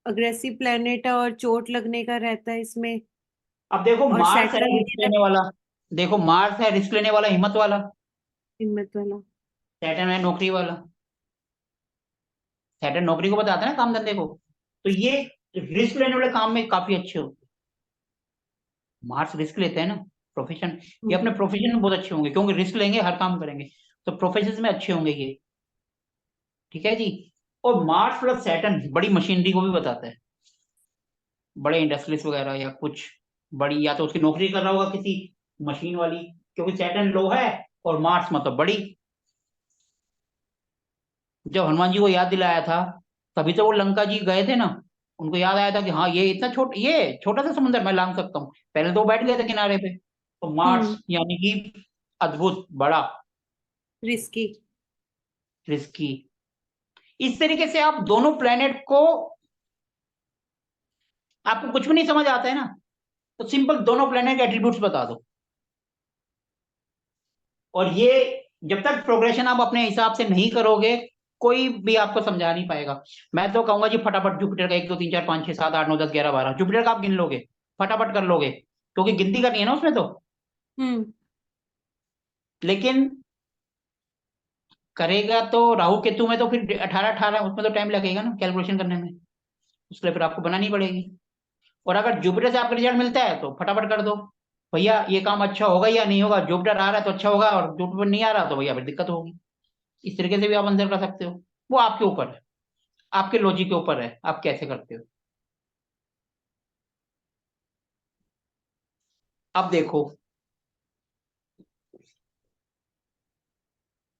Speaker 2: अग्रेसिव प्लेनेट है और चोट लगने का रहता है इसमें।
Speaker 1: अब देखो
Speaker 2: और
Speaker 1: मार्स है
Speaker 2: सैटर्न
Speaker 1: रिस्क लेने वाला, देखो मार्स है रिस्क लेने वाला, हिम्मत वाला।
Speaker 2: हिम्मत वाला।
Speaker 1: सैटर्न है नौकरी वाला। सैटर्न नौकरी को बताता है ना, काम धंधे को। तो ये रिस्क लेने वाले काम में काफी अच्छे होते हैं। मार्स रिस्क लेते हैं ना, प्रोफेशन। ये
Speaker 2: हम्म।
Speaker 1: अपने प्रोफेशन में बहुत अच्छे होंगे, क्योंकि रिस्क लेंगे हर काम करेंगे, तो प्रोफेशन में अच्छे होंगे ये। ठीक है जी। और मार्स प्लस सैटर्न बड़ी मशीनरी को भी बताता है, बड़े इंडस्ट्रीज वगैरह या कुछ बड़ी, या तो उसकी नौकरी कर रहा होगा किसी मशीन वाली, क्योंकि सैटर्न लो है और मार्स मतलब बड़ी। जब हनुमान जी को याद दिलाया था, तभी तो वो लंका जी गए थे ना, उनको याद आया था कि हाँ ये इतना ये छोटा सा समुद्र मैं लांग सकता हूँ। पहले तो वो बैठ गए थे किनारे पे। तो मार्स
Speaker 2: हम्म।
Speaker 1: यानी कि अद्भुत बड़ा,
Speaker 2: रिस्की।
Speaker 1: रिस्की। इस तरीके से आप दोनों प्लेनेट को, आपको कुछ भी नहीं समझ आता है ना, तो सिंपल दोनों प्लेनेट के एट्रीब्यूट्स बता दो। और ये जब तक प्रोग्रेशन आप अपने हिसाब से नहीं करोगे, कोई भी आपको समझा नहीं पाएगा। मैं तो कहूंगा जी फटाफट जुपिटर का 1 2 3 4 5 6 7 8 9 10 11 12 जुपिटर का आप गिन लोगे, फटाफट कर लोगे, क्योंकि गिनती करनी है ना उसमें तो।
Speaker 2: हम्म।
Speaker 1: लेकिन करेगा तो राहु केतु में, तो फिर 18 18 उसमें तो टाइम लगेगा ना कैलकुलेशन करने में, उसके लिए फिर आपको बनानी पड़ेगी। और अगर जुपिटर से आपका रिजल्ट मिलता है तो फटाफट कर दो, भैया ये काम अच्छा होगा या नहीं होगा, जुपिटर आ रहा है तो अच्छा होगा, और जुपिटर नहीं आ रहा तो भैया फिर दिक्कत होगी। इस तरीके से भी आप आंसर कर सकते हो। वो आपके ऊपर है, आपके लॉजिक के ऊपर है, आप कैसे करते हो। अब देखो,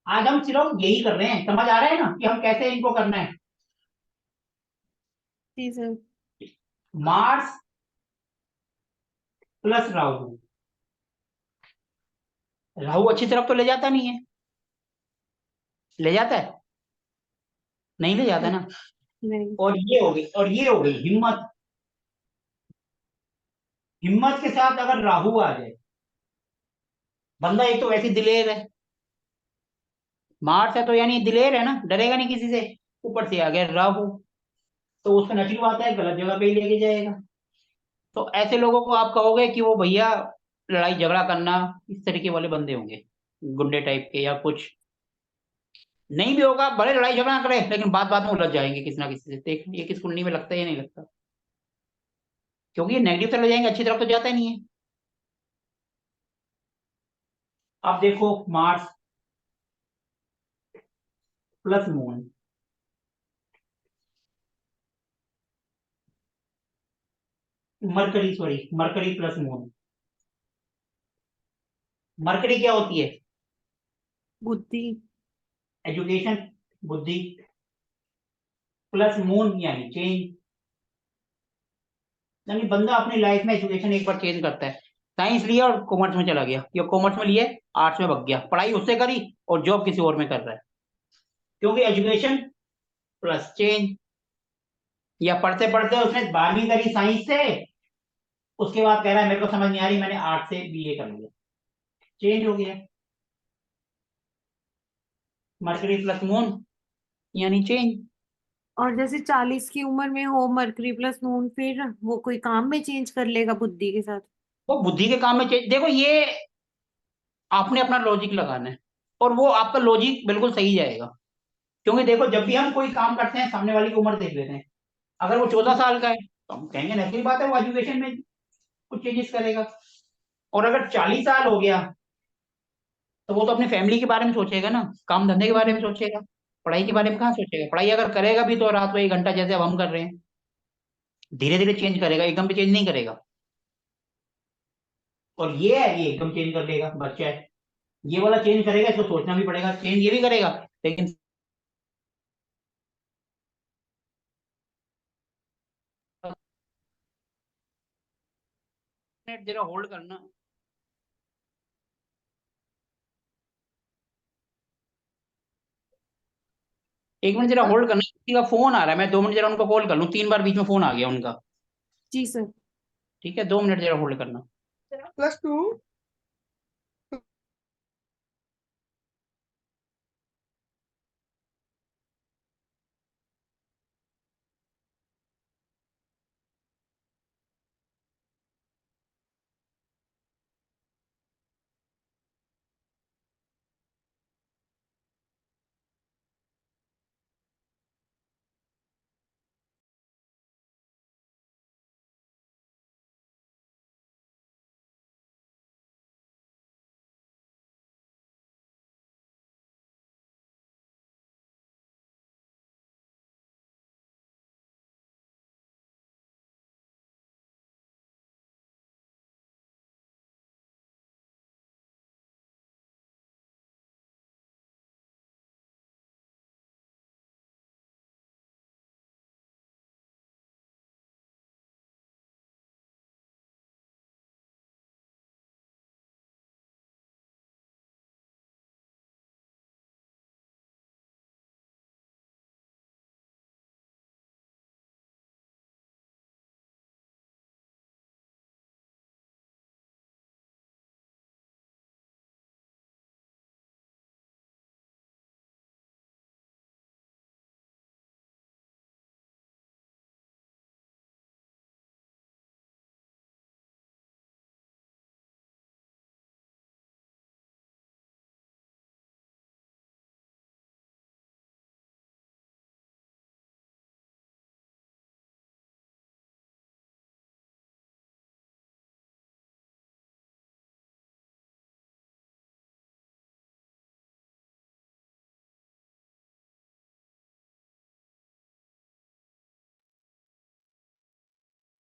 Speaker 1: आज हम सिर्फ यही कर रहे हैं, समझ आ रहा है ना कि हम कैसे इनको करना है।
Speaker 2: जी sir.
Speaker 1: Mars plus Rahu, Rahu अच्छी तरफ तो ले जाता नहीं है, ले जाता है? नहीं ले जाता ना।
Speaker 2: नहीं।
Speaker 1: और ये हो गई, और ये हो गई हिम्मत। हिम्मत के साथ अगर राहु आ जाए, बंदा एक तो वैसे ही दिलेर है, मार्स है तो यानी दिलेर है ना, डरेगा नहीं किसी से। ऊपर से आ गया राहु, तो उसका नसीब आता है गलत जगह पे ही लेके जाएगा। तो ऐसे लोगों को आप कहोगे कि वो भैया लड़ाई झगड़ा करना, इस तरीके वाले बंदे होंगे, गुंडे टाइप के या कुछ। नहीं भी होगा, भले लड़ाई झगड़ा ना करे, लेकिन बात बात में उलझ जाएंगे किसी ना किसी से। देख ये किस कुंडली में लगता है या नहीं लगता, क्योंकि ये नेगेटिव तरफ जाएंगे, अच्छी तरफ तो जाता ही नहीं है। अब देखो Mars plus moon, mercury sorry mercury plus moon. Mercury क्या होती है?
Speaker 2: बुद्धि।
Speaker 1: एजुकेशन, बुद्धि। प्लस मून यानी चेंज, यानी बंदा अपनी लाइफ में एजुकेशन एक बार चेंज करता है। साइंस लिया और कॉमर्स में चला गया, या कॉमर्स में लिए आर्ट्स में भग गया, पढ़ाई उससे करी और जॉब किसी और में कर रहा है, क्योंकि एजुकेशन प्लस चेंज। या पढ़ते पढ़ते उसने 12वीं करी साइंस से, उसके बाद कह रहा है मेरे को समझ नहीं आ रही, मैंने आर्ट से बीए कर लिया, चेंज हो गया। मर्करी प्लस मून यानी चेंज।
Speaker 2: और जैसे 40 की उम्र में हो मरकरी प्लस मून, फिर वो कोई काम में चेंज कर लेगा बुद्धि के साथ।
Speaker 1: वो बुद्धि के काम में चेंज। देखो ये आपने अपना लॉजिक लगाना है, और वो आपका लॉजिक बिल्कुल सही जाएगा। क्योंकि देखो, जब भी हम कोई काम करते हैं सामने वाले की उम्र देख लेते हैं। अगर वो 14 साल का है तो हम कहेंगे नैचुरल बात है वो एजुकेशन में कुछ चेंजेस करेगा। और अगर 40 साल हो गया तो वो तो अपनी फैमिली के बारे में सोचेगा ना, काम धंधे के बारे में
Speaker 2: हम्म।
Speaker 1: सोचेगा। पढ़ाई के बारे में
Speaker 2: हाँ।
Speaker 1: कहाँ सोचेगा? पढ़ाई अगर करेगा भी तो रात को 1 घंटा, जैसे अब हम कर रहे हैं। धीरे धीरे चेंज करेगा, एकदम पे चेंज नहीं करेगा। और ये है, ये एकदम चेंज कर देगा, बच्चा है। ये वाला चेंज करेगा, इसको सोचना भी पड़ेगा, चेंज ये भी करेगा। लेकिन मिनट जरा होल्ड करना। 1 मिनट जरा
Speaker 2: हाँ,
Speaker 1: होल्ड करना, किसी का फोन आ रहा है, मैं 2 मिनट जरा उनको कॉल कर लूँ, 3 बार बीच में फोन आ गया उनका।
Speaker 2: जी सर।
Speaker 1: ठीक है, 2 मिनट जरा होल्ड करना।
Speaker 2: +2।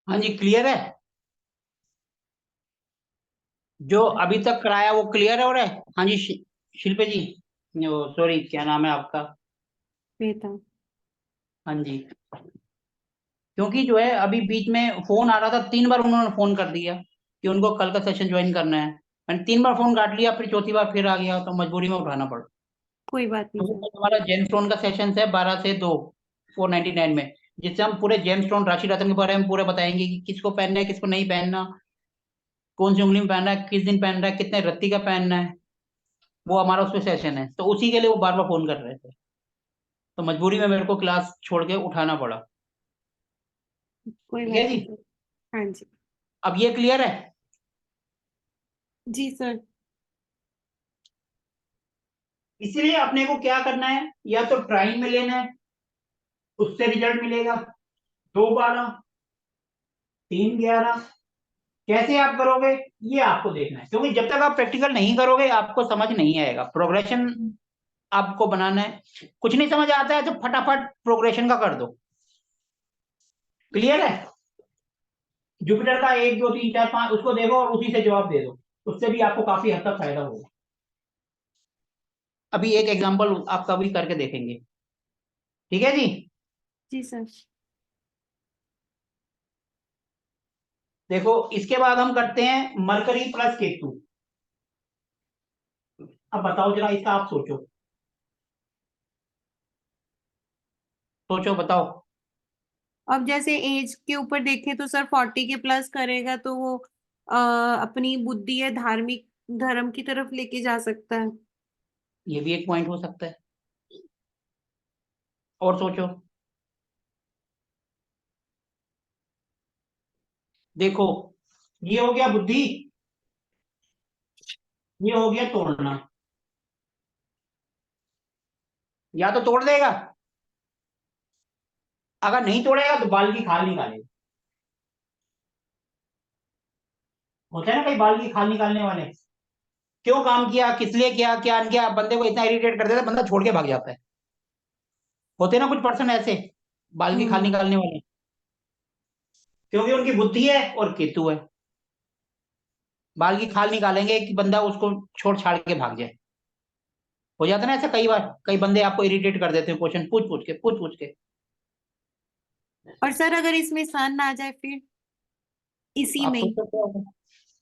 Speaker 1: हाँ जी, क्लियर है। जो अभी तक कराया वो क्लियर हो रहा है? हाँ जी, शिल्पे जी, सॉरी, क्या नाम है आपका?
Speaker 2: बेटा।
Speaker 1: हाँ जी। क्योंकि जो है अभी बीच में फोन आ रहा था, 3 बार उन्होंने फोन कर दिया कि उनको कल का सेशन ज्वाइन करना है। मैंने 3 बार फोन काट लिया, फिर चौथी बार फिर आ गया, तो मजबूरी में उठाना पड़ा।
Speaker 2: कोई बात नहीं
Speaker 1: तो
Speaker 2: सर।
Speaker 1: वो हमारा जेमस्टोन का सेशन है 12 से 2, 499 में, जिससे हम पूरे जेमस्टोन राशि रत्न के बारे में पूरे बताएंगे कि किसको पहनना है, किसको नहीं पहनना, कौन सी उंगली में पहनना है, किस दिन पहनना है, कितने रत्ती का पहनना है। वो हमारा उसमें सेशन है, तो उसी के लिए वो बार बार फोन कर रहे थे। तो मजबूरी में मेरे को क्लास छोड़ के उठाना पड़ा।
Speaker 2: कोई
Speaker 1: ठीक है
Speaker 2: बात
Speaker 1: जी।
Speaker 2: नहीं सर। हाँ जी।
Speaker 1: अब ये क्लियर है?
Speaker 2: जी सर।
Speaker 1: इसीलिए अपने को क्या करना है, या तो ट्राइंग में लेना है, उससे रिजल्ट मिलेगा। 2 12, 3 11, कैसे आप करोगे ये आपको देखना है, क्योंकि जब तक आप प्रैक्टिकल नहीं करोगे आपको समझ नहीं आएगा। प्रोग्रेशन आपको बनाना है। कुछ नहीं समझ आता है तो फटाफट प्रोग्रेशन का कर दो। क्लियर है? जुपिटर का 1 2 3 4 5 उसको देखो और उसी से जवाब दे दो। उससे भी आपको काफी हद तक फायदा होगा। अभी एक एग्जांपल आपका भी करके देखेंगे। ठीक है जी।
Speaker 2: जी सर।
Speaker 1: देखो, इसके बाद हम करते हैं मरकरी प्लस केतु। अब बताओ जरा, इसका आप सोचो, सोचो बताओ।
Speaker 2: अब जैसे एज के ऊपर देखें तो सर 40 के प्लस करेगा तो वो अपनी बुद्धि या धार्मिक धर्म की तरफ लेके जा सकता है।
Speaker 1: ये भी एक पॉइंट हो सकता है। और सोचो। देखो, ये हो गया बुद्धि, ये हो गया तोड़ना। या तो तोड़ देगा, अगर नहीं तोड़ेगा तो बाल की खाल निकालेगा। होता है ना कई बाल की खाल निकालने वाले, क्यों काम किया, किस लिए किया, क्या किया, बंदे को इतना इरिटेट कर देता है, बंदा छोड़ के भाग जाता है। होते हैं ना कुछ पर्सन ऐसे, बाल की खाल
Speaker 2: हम्म।
Speaker 1: निकालने वाले, क्योंकि उनकी बुद्धि है और केतु है। बाल की खाल निकालेंगे कि बंदा उसको छोड़ छाड़ के भाग जाए। हो जाता है ना ऐसा कई बार, कई बंदे आपको इरिटेट कर देते हैं क्वेश्चन पूछ पूछ के, पूछ पूछ के।
Speaker 2: और सर अगर इसमें सन आ जाए फिर इसी
Speaker 1: आप
Speaker 2: में
Speaker 1: सोच
Speaker 2: ही?
Speaker 1: सकते हो,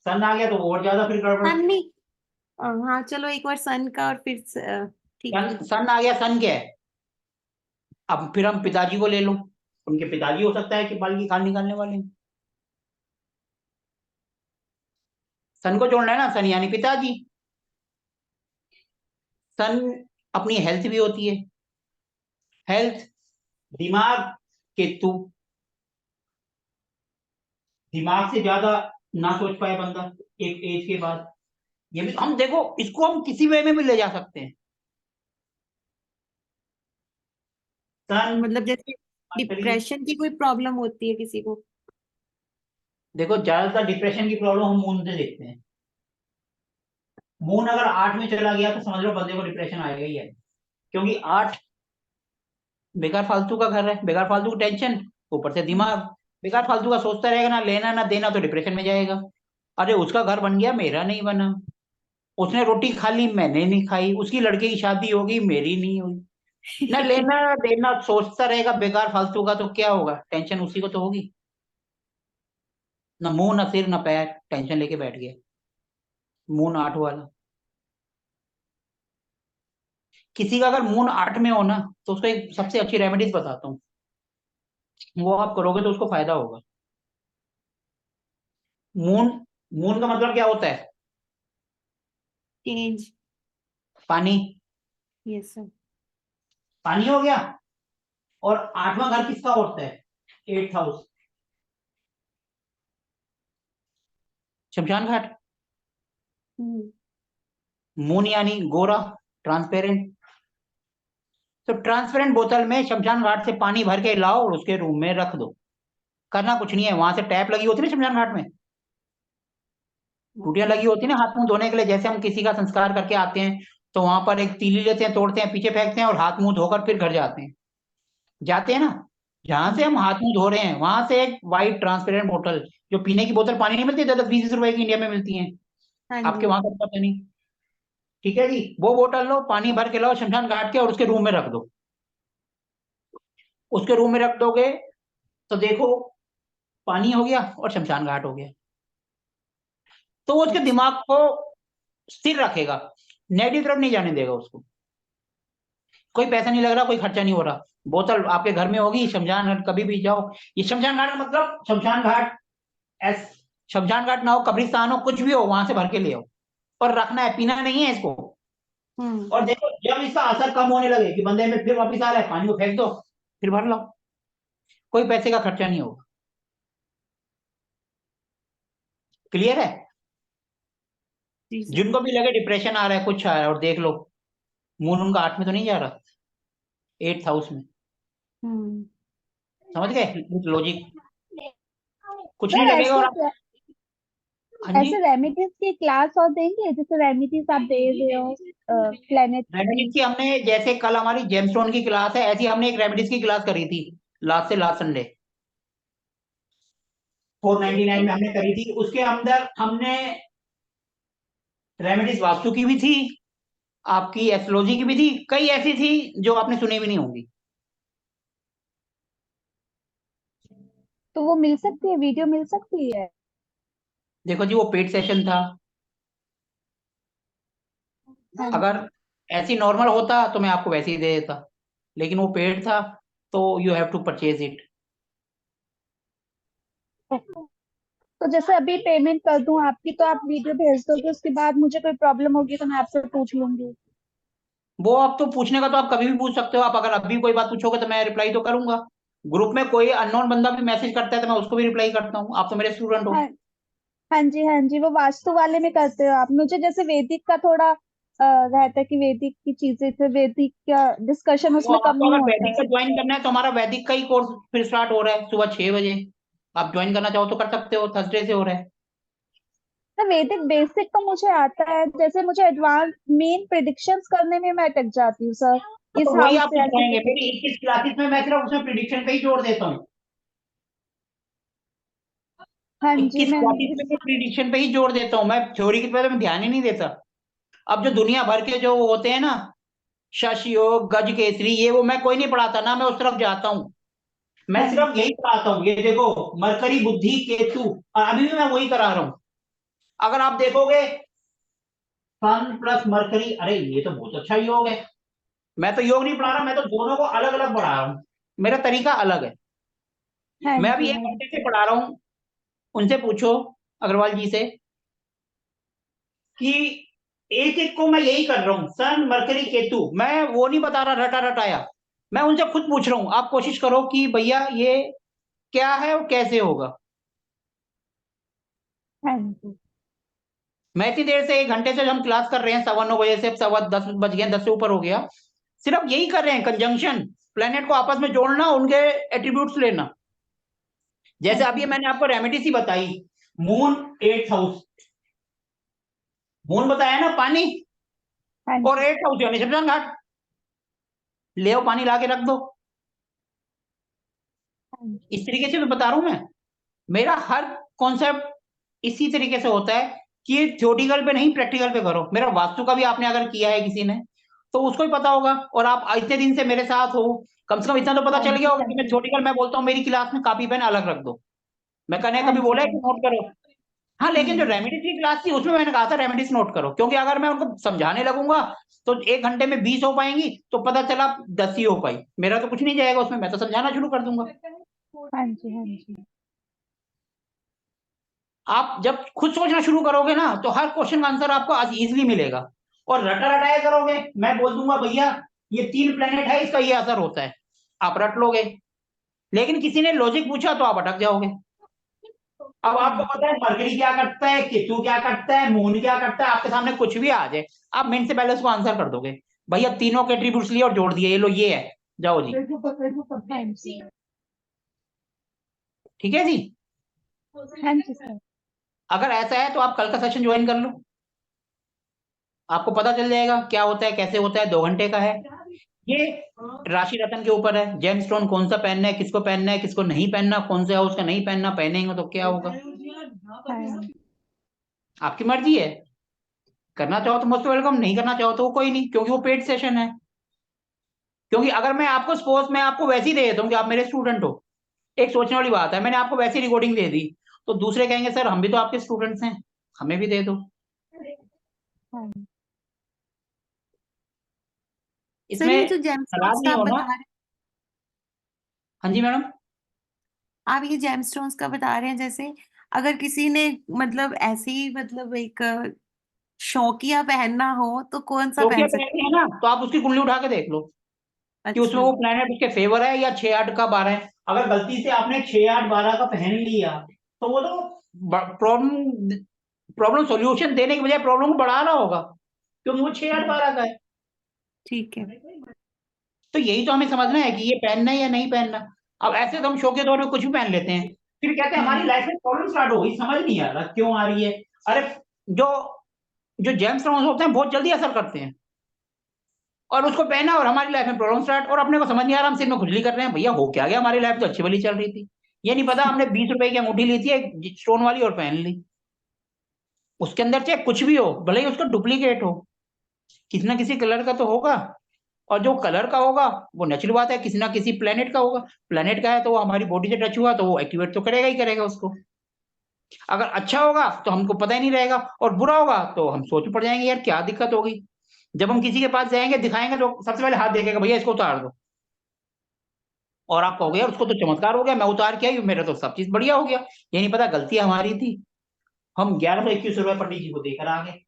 Speaker 1: सन आ गया तो और ज्यादा फिर गड़बड़।
Speaker 2: सन नहीं। हाँ चलो एक बार सन का और फिर ठीक है।
Speaker 1: सन, सन आ गया, सन क्या है? अब फिर हम पिताजी को ले लो, उनके पिताजी हो सकता है कि बाल की खाल निकालने वाले हैं। सन को जोड़ना है ना, सन यानी पिताजी। सन अपनी हेल्थ भी होती है, हेल्थ, दिमाग, केतु, दिमाग से ज्यादा ना सोच पाए बंदा एक एज के बाद। ये भी हम देखो, इसको हम किसी वे में भी ले जा सकते हैं। सन,
Speaker 2: मतलब जैसे
Speaker 1: मरकरी।
Speaker 2: डिप्रेशन की कोई प्रॉब्लम होती है किसी को?
Speaker 1: देखो ज्यादातर डिप्रेशन की प्रॉब्लम हम मून से देखते हैं। मून अगर 8 में चला गया तो समझ लो बंदे को डिप्रेशन आएगा ही है, क्योंकि 8 बेकार फालतू का घर है, बेकार फालतू की टेंशन, ऊपर से
Speaker 2: हम्म।
Speaker 1: दिमाग बेकार फालतू का सोचता रहेगा, ना लेना ना देना, तो डिप्रेशन में जाएगा। अरे उसका घर बन गया, मेरा नहीं बना। उसने रोटी खा ली, मैंने नहीं खाई। उसकी लड़के की शादी होगी, मेरी नहीं हुई। ना लेना ना देना, सोचता रहेगा बेकार फालतू का, तो क्या होगा, टेंशन उसी को तो होगी। ना मुंह ना सिर ना पैर, टेंशन लेके बैठ गया। मून 8 वाला, किसी का अगर मून 8 में हो ना, तो उसको एक सबसे अच्छी रेमेडीज बताता हूँ, वो आप करोगे तो उसको फायदा होगा। मून, मून का मतलब क्या होता है?
Speaker 2: चेंज।
Speaker 1: पानी।
Speaker 2: Yes sir.
Speaker 1: पानी हो गया। और 8वां घर किसका होता है? 8th हाउस, शमशान घाट।
Speaker 2: हम्म।
Speaker 1: मून यानी गोरा, ट्रांसपेरेंट। तो ट्रांसपेरेंट बोतल में शमशान घाट से पानी भर के लाओ और उसके रूम में रख दो। करना कुछ नहीं है, वहां से टैप लगी होती है ना शमशान घाट में, टूटियां
Speaker 2: ओके।
Speaker 1: लगी होती है ना हाथ मुंह धोने के लिए, जैसे हम किसी का संस्कार करके आते हैं तो वहां पर एक तीली लेते हैं, तोड़ते हैं, पीछे फेंकते हैं और हाथ मुंह धोकर फिर घर जाते हैं, जाते हैं ना। जहां से हम हाथ मुंह धो रहे हैं वहां से एक वाइट ट्रांसपेरेंट बोतल, जो पीने की बोतल पानी नहीं मिलती 10-20 रुपए की इंडिया में मिलती है,
Speaker 2: हाँ
Speaker 1: आपके
Speaker 2: जी।
Speaker 1: वहां का तो पता नहीं। ठीक है जी, वो बोतल लो, पानी भर के लाओ शमशान घाट के, और उसके रूम में रख दो। उसके रूम में रख दोगे तो देखो, पानी हो गया और शमशान घाट हो गया। तो वो उसके
Speaker 2: अच्छा।
Speaker 1: दिमाग को स्थिर रखेगा, नेगेटिव तरफ नहीं जाने देगा उसको। कोई पैसा नहीं लग रहा, कोई खर्चा नहीं हो रहा, बोतल आपके घर में होगी, शमशान घाट कभी भी जाओ। ये शमशान घाट का मतलब शमशान घाट, एस शमशान घाट ना हो, कब्रिस्तान हो, कुछ भी हो, वहां से भर के ले आओ। और रखना है, पीना नहीं है इसको।
Speaker 2: हम्म।
Speaker 1: और देखो जब इसका असर कम होने लगे कि बंदे में फिर वापिस आ रहा है, पानी को फेंक दो, फिर भर लो। कोई पैसे का खर्चा नहीं होगा। क्लियर है?
Speaker 2: जी सर।
Speaker 1: जिनको भी लगे डिप्रेशन आ रहा है, कुछ आ रहा है, और देख लो मून उनका 8 में तो नहीं जा रहा, 8th हाउस में।
Speaker 2: हम्म।
Speaker 1: समझ गए लॉजिक? कुछ नहीं
Speaker 3: सर
Speaker 1: लगेगा।
Speaker 3: ऐसे
Speaker 1: और आप, हाँ जी,
Speaker 3: ऐसे रेमेडीज की क्लास और देंगे, जैसे रेमेडीज आप दे रहे हो प्लेनेट
Speaker 1: रेमेडीज
Speaker 3: की।
Speaker 1: की हमने, जैसे कल हमारी जेमस्टोन की क्लास है, ऐसी हमने एक रेमेडीज की क्लास करी थी लास्ट से लास्ट संडे, 499 में हमने करी थी। उसके अंदर हमने रेमेडीज वास्तु की भी थी, आपकी एस्ट्रोलॉजी की भी थी, कई ऐसी थी जो आपने सुनी भी नहीं होंगी।
Speaker 3: तो वो मिल सकती है, वीडियो मिल सकती है?
Speaker 1: देखो जी, वो पेड सेशन था।
Speaker 3: हाँ
Speaker 1: अगर
Speaker 3: जी।
Speaker 1: ऐसी नॉर्मल होता तो मैं आपको वैसे ही दे देता, लेकिन वो पेड था, तो you have to purchase it.
Speaker 3: तो जैसे अभी पेमेंट कर दूं आपकी, तो आप वीडियो भेज दोगे, उसके बाद मुझे कोई प्रॉब्लम होगी तो मैं आपसे पूछ लूंगी।
Speaker 1: वो आप तो पूछने का तो आप कभी भी पूछ सकते हो, आप अगर अभी कोई बात पूछोगे तो मैं रिप्लाई तो करूंगा। ग्रुप में कोई अननोन बंदा भी मैसेज करता है तो मैं उसको भी रिप्लाई करता हूँ, आप तो मेरे स्टूडेंट हो।
Speaker 3: हाँ। हाँ जी हाँ जी, वो वास्तु वाले में करते हो आप? मुझे जैसे वैदिक का थोड़ा रहता है कि वैदिक की चीजें थे, वैदिक का डिस्कशन
Speaker 1: तो
Speaker 3: उसमें कम
Speaker 1: आपको
Speaker 3: ही
Speaker 1: अगर
Speaker 3: होता
Speaker 1: वैदिक
Speaker 3: है।
Speaker 1: का ज्वाइन करना है तो हमारा वैदिक का ही कोर्स फिर स्टार्ट हो रहा है सुबह 6 बजे। आप ज्वाइन करना चाहो तो कर सकते हो, थर्सडे से हो रहा है।
Speaker 3: तो वैदिक बेसिक तो मुझे आता है, जैसे मुझे एडवांस मेन प्रिडिक्शंस करने में मैं अटक जाती हूँ सर।
Speaker 1: तो
Speaker 3: इस
Speaker 1: वही
Speaker 3: हाउस
Speaker 1: आप
Speaker 3: से ऐसे
Speaker 1: सिखाएंगे,
Speaker 3: होगा।
Speaker 1: मेरी 21 क्लासेस में मैं सिर्फ उसमें प्रिडिक्शन पे ही जोड़ देता हूँ।
Speaker 3: हाँ जी
Speaker 1: 21
Speaker 3: मैंने
Speaker 1: क्लासेस में
Speaker 3: इस।
Speaker 1: मैं प्रिडिक्शन पे ही जोड़ देता हूँ, मैं थ्योरी की तरफ में ध्यान ही नहीं देता। अब जो दुनिया भर के जो होते हैं ना, शशि योग, गज केसरी, ये वो मैं कोई नहीं पढ़ाता ना, मैं उस तरफ जाता हूँ। मैं
Speaker 3: हाँ
Speaker 1: सिर्फ यही पढ़ाता हूँ, ये देखो, मरकरी, बुद्धि, केतु, और अभी भी मैं वही करा रहा हूँ। अगर आप देखोगे सन प्लस मरकरी, अरे ये तो बहुत अच्छा योग है। मैं तो योग नहीं पढ़ा रहा, मैं तो दोनों को अलग अलग पढ़ा रहा हूँ। मेरा तरीका अलग है।
Speaker 3: हाँ
Speaker 1: मैं अभी
Speaker 3: जी।
Speaker 1: एक
Speaker 3: हाँ
Speaker 1: घंटे से
Speaker 3: जी।
Speaker 1: पढ़ा रहा हूँ, उनसे पूछो, अग्रवाल जी से, कि एक एक को मैं यही कर रहा हूँ, सन मरकरी केतु, मैं वो नहीं बता रहा रटा रटाया। मैं उनसे खुद पूछ रहा हूँ, आप कोशिश करो कि भैया ये क्या है और कैसे होगा।
Speaker 3: हाँ जी।
Speaker 1: मैं इतनी देर से 1 घंटे से हम क्लास कर रहे हैं, 9:15 बजे से, 10:15 बज गए, 10 से ऊपर हो गया। सिर्फ यही कर रहे हैं, कंजंक्शन, प्लेनेट को आपस में जोड़ना, उनके एट्रीब्यूट्स लेना।
Speaker 3: हाँ
Speaker 1: जैसे अभी
Speaker 3: जी।
Speaker 1: मैंने आपको रेमेडी सी बताई, मून 8th हाउस, मून बताया ना पानी,
Speaker 3: हाँ
Speaker 1: और
Speaker 3: जी।
Speaker 1: 8th हाउस यानी शमशान घाट, ले आओ पानी ला के रख दो।
Speaker 3: हाँ जी।
Speaker 1: इस तरीके से तो बता रहा हूं मैं। मेरा हर कॉन्सेप्ट इसी तरीके से होता है कि थ्योरेटिकल पे नहीं, प्रैक्टिकल पे करो। मेरा वास्तु का भी आपने अगर किया है किसी ने तो उसको ही पता होगा, और आप इतने दिन से मेरे साथ हो, कम से कम इतना तो पता
Speaker 3: हाँ
Speaker 1: चल गया
Speaker 3: जी।
Speaker 1: होगा
Speaker 3: हाँ
Speaker 1: कि मैं
Speaker 3: जी।
Speaker 1: थ्योरेटिकल, मैं बोलता हूँ मेरी क्लास में कॉपी पेन अलग रख दो। मैं कहने
Speaker 3: हाँ
Speaker 1: कभी
Speaker 3: जी।
Speaker 1: बोला है
Speaker 3: हाँ
Speaker 1: कि
Speaker 3: जी।
Speaker 1: नोट करो। हाँ, लेकिन जो रेमेडीज की क्लास थी उसमें मैंने कहा था रेमेडीज नोट करो, क्योंकि अगर मैं उनको समझाने लगूंगा तो 1 घंटे में 20 हो पाएंगी, तो पता चला 10 ही हो पाई, मेरा तो कुछ नहीं जाएगा उसमें, मैं तो समझाना शुरू कर दूंगा।
Speaker 3: हाँ जी। हाँ जी।
Speaker 1: आप जब खुद सोचना शुरू करोगे ना तो हर क्वेश्चन का आंसर आपको आज इजिली मिलेगा। और रटा रटाया करोगे, मैं बोल दूंगा भैया ये 3 प्लेनेट है, इसका ये असर होता है, आप रट लोगे। लेकिन किसी ने लॉजिक पूछा तो आप अटक जाओगे। अब
Speaker 3: हाँ
Speaker 1: आपको
Speaker 3: जी।
Speaker 1: पता है मरकरी क्या करता है, केतु क्या करता है, मून क्या करता है, आपके सामने कुछ भी आ जाए, आप मिनट से पहले उसको आंसर कर दोगे। भैया तीनों के एट्रीब्यूट्स लिए और जोड़ दिए, ये लो ये है, जाओ जी।
Speaker 3: हाँ जी।
Speaker 1: ठीक है जी।
Speaker 3: हाँ जी सर।
Speaker 1: अगर ऐसा है तो आप कल का सेशन ज्वाइन कर लो, आपको पता चल जाएगा क्या होता है कैसे होता है, 2 घंटे का है। ये राशि रतन के ऊपर है, जेम स्टोन कौन सा पहनना है किसको नहीं पहनना, कौन से हाउस का नहीं पहनना, पहनेंगे तो क्या होगा,
Speaker 3: हाँ।
Speaker 1: आपकी मर्जी है। करना चाहो तो मोस्ट वेलकम, नहीं करना चाहो तो कोई नहीं, क्योंकि वो पेड सेशन है। क्योंकि अगर मैं आपको सपोज मैं आपको वैसे ही दे देता हूँ कि आप मेरे स्टूडेंट हो, एक सोचने वाली बात है, मैंने आपको वैसी रिकॉर्डिंग दे दी, तो दूसरे कहेंगे सर हम भी तो आपके स्टूडेंट्स हैं, हमें भी दे दो।
Speaker 3: हाँ।
Speaker 2: सर ये
Speaker 1: इसमें
Speaker 2: जो
Speaker 1: नाराज
Speaker 2: जेमस्टोन्स का
Speaker 1: नहीं
Speaker 2: आप
Speaker 1: होना।
Speaker 2: बता रहे
Speaker 1: हाँ जी मैडम।
Speaker 2: आप ये जेमस्टोन्स का बता रहे हैं, जैसे अगर किसी ने मतलब ऐसे ही मतलब एक शौकिया पहनना हो तो कौन सा
Speaker 1: तो क्या
Speaker 2: पहन सकते
Speaker 1: पहननी है ना, तो आप उसकी कुंडली उठा के देख लो
Speaker 2: हैं?
Speaker 1: कि उसमें
Speaker 2: अच्छा।
Speaker 1: वो प्लेनेट उसके फेवर है या 6 8 का 12 है। अगर गलती से आपने 6 8 12 का पहन लिया तो वो तो प्रॉब्लम प्रॉब्लम सॉल्यूशन देने की बजाय प्रॉब्लम को बढ़ा रहा होगा, क्योंकि वो 6 8 12 का है।
Speaker 2: ठीक है।
Speaker 1: तो यही तो हमें समझना है कि ये पहनना है या नहीं पहनना। अब ऐसे तो हम शौक के तौर पे कुछ भी पहन लेते हैं, फिर कहते हैं हमारी
Speaker 2: हम्म।
Speaker 1: लाइफ में प्रॉब्लम स्टार्ट हो गई, समझ नहीं आ रहा क्यों आ रही है। अरे जो जो जेम्स होते हैं बहुत जल्दी असर करते हैं, और उसको पहना और हमारी लाइफ में प्रॉब्लम स्टार्ट, और अपने को समझ नहीं आ रहा, हम सिर में खुजली कर रहे हैं, भैया हो क्या गया, हमारी लाइफ तो अच्छी भली चल रही थी। ये नहीं पता हमने 20 रुपए की अंगूठी ली थी एक स्टोन वाली और पहन ली, उसके अंदर चाहे कुछ भी हो, भले ही उसका डुप्लीकेट हो, किसी ना किसी कलर का तो होगा। और जो कलर का होगा वो नेचुरल बात है, किसी ना किसी प्लेनेट का होगा। प्लेनेट का है तो वो हमारी बॉडी से टच हुआ तो वो एक्टिवेट तो करेगा ही करेगा उसको। अगर अच्छा होगा तो हमको पता ही नहीं रहेगा, और बुरा होगा तो हम सोच पड़ जाएंगे यार क्या दिक्कत होगी। जब हम किसी के पास जाएंगे दिखाएंगे तो सबसे पहले हाथ देखेगा, भैया इसको उतार दो, और आप कहोगे यार उसको तो चमत्कार हो गया, मैं उतार के आई हूँ, मेरा तो सब चीज बढ़िया हो गया। ये नहीं पता गलती हमारी थी, हम 1121 रुपए पंडित जी को देकर आ गए।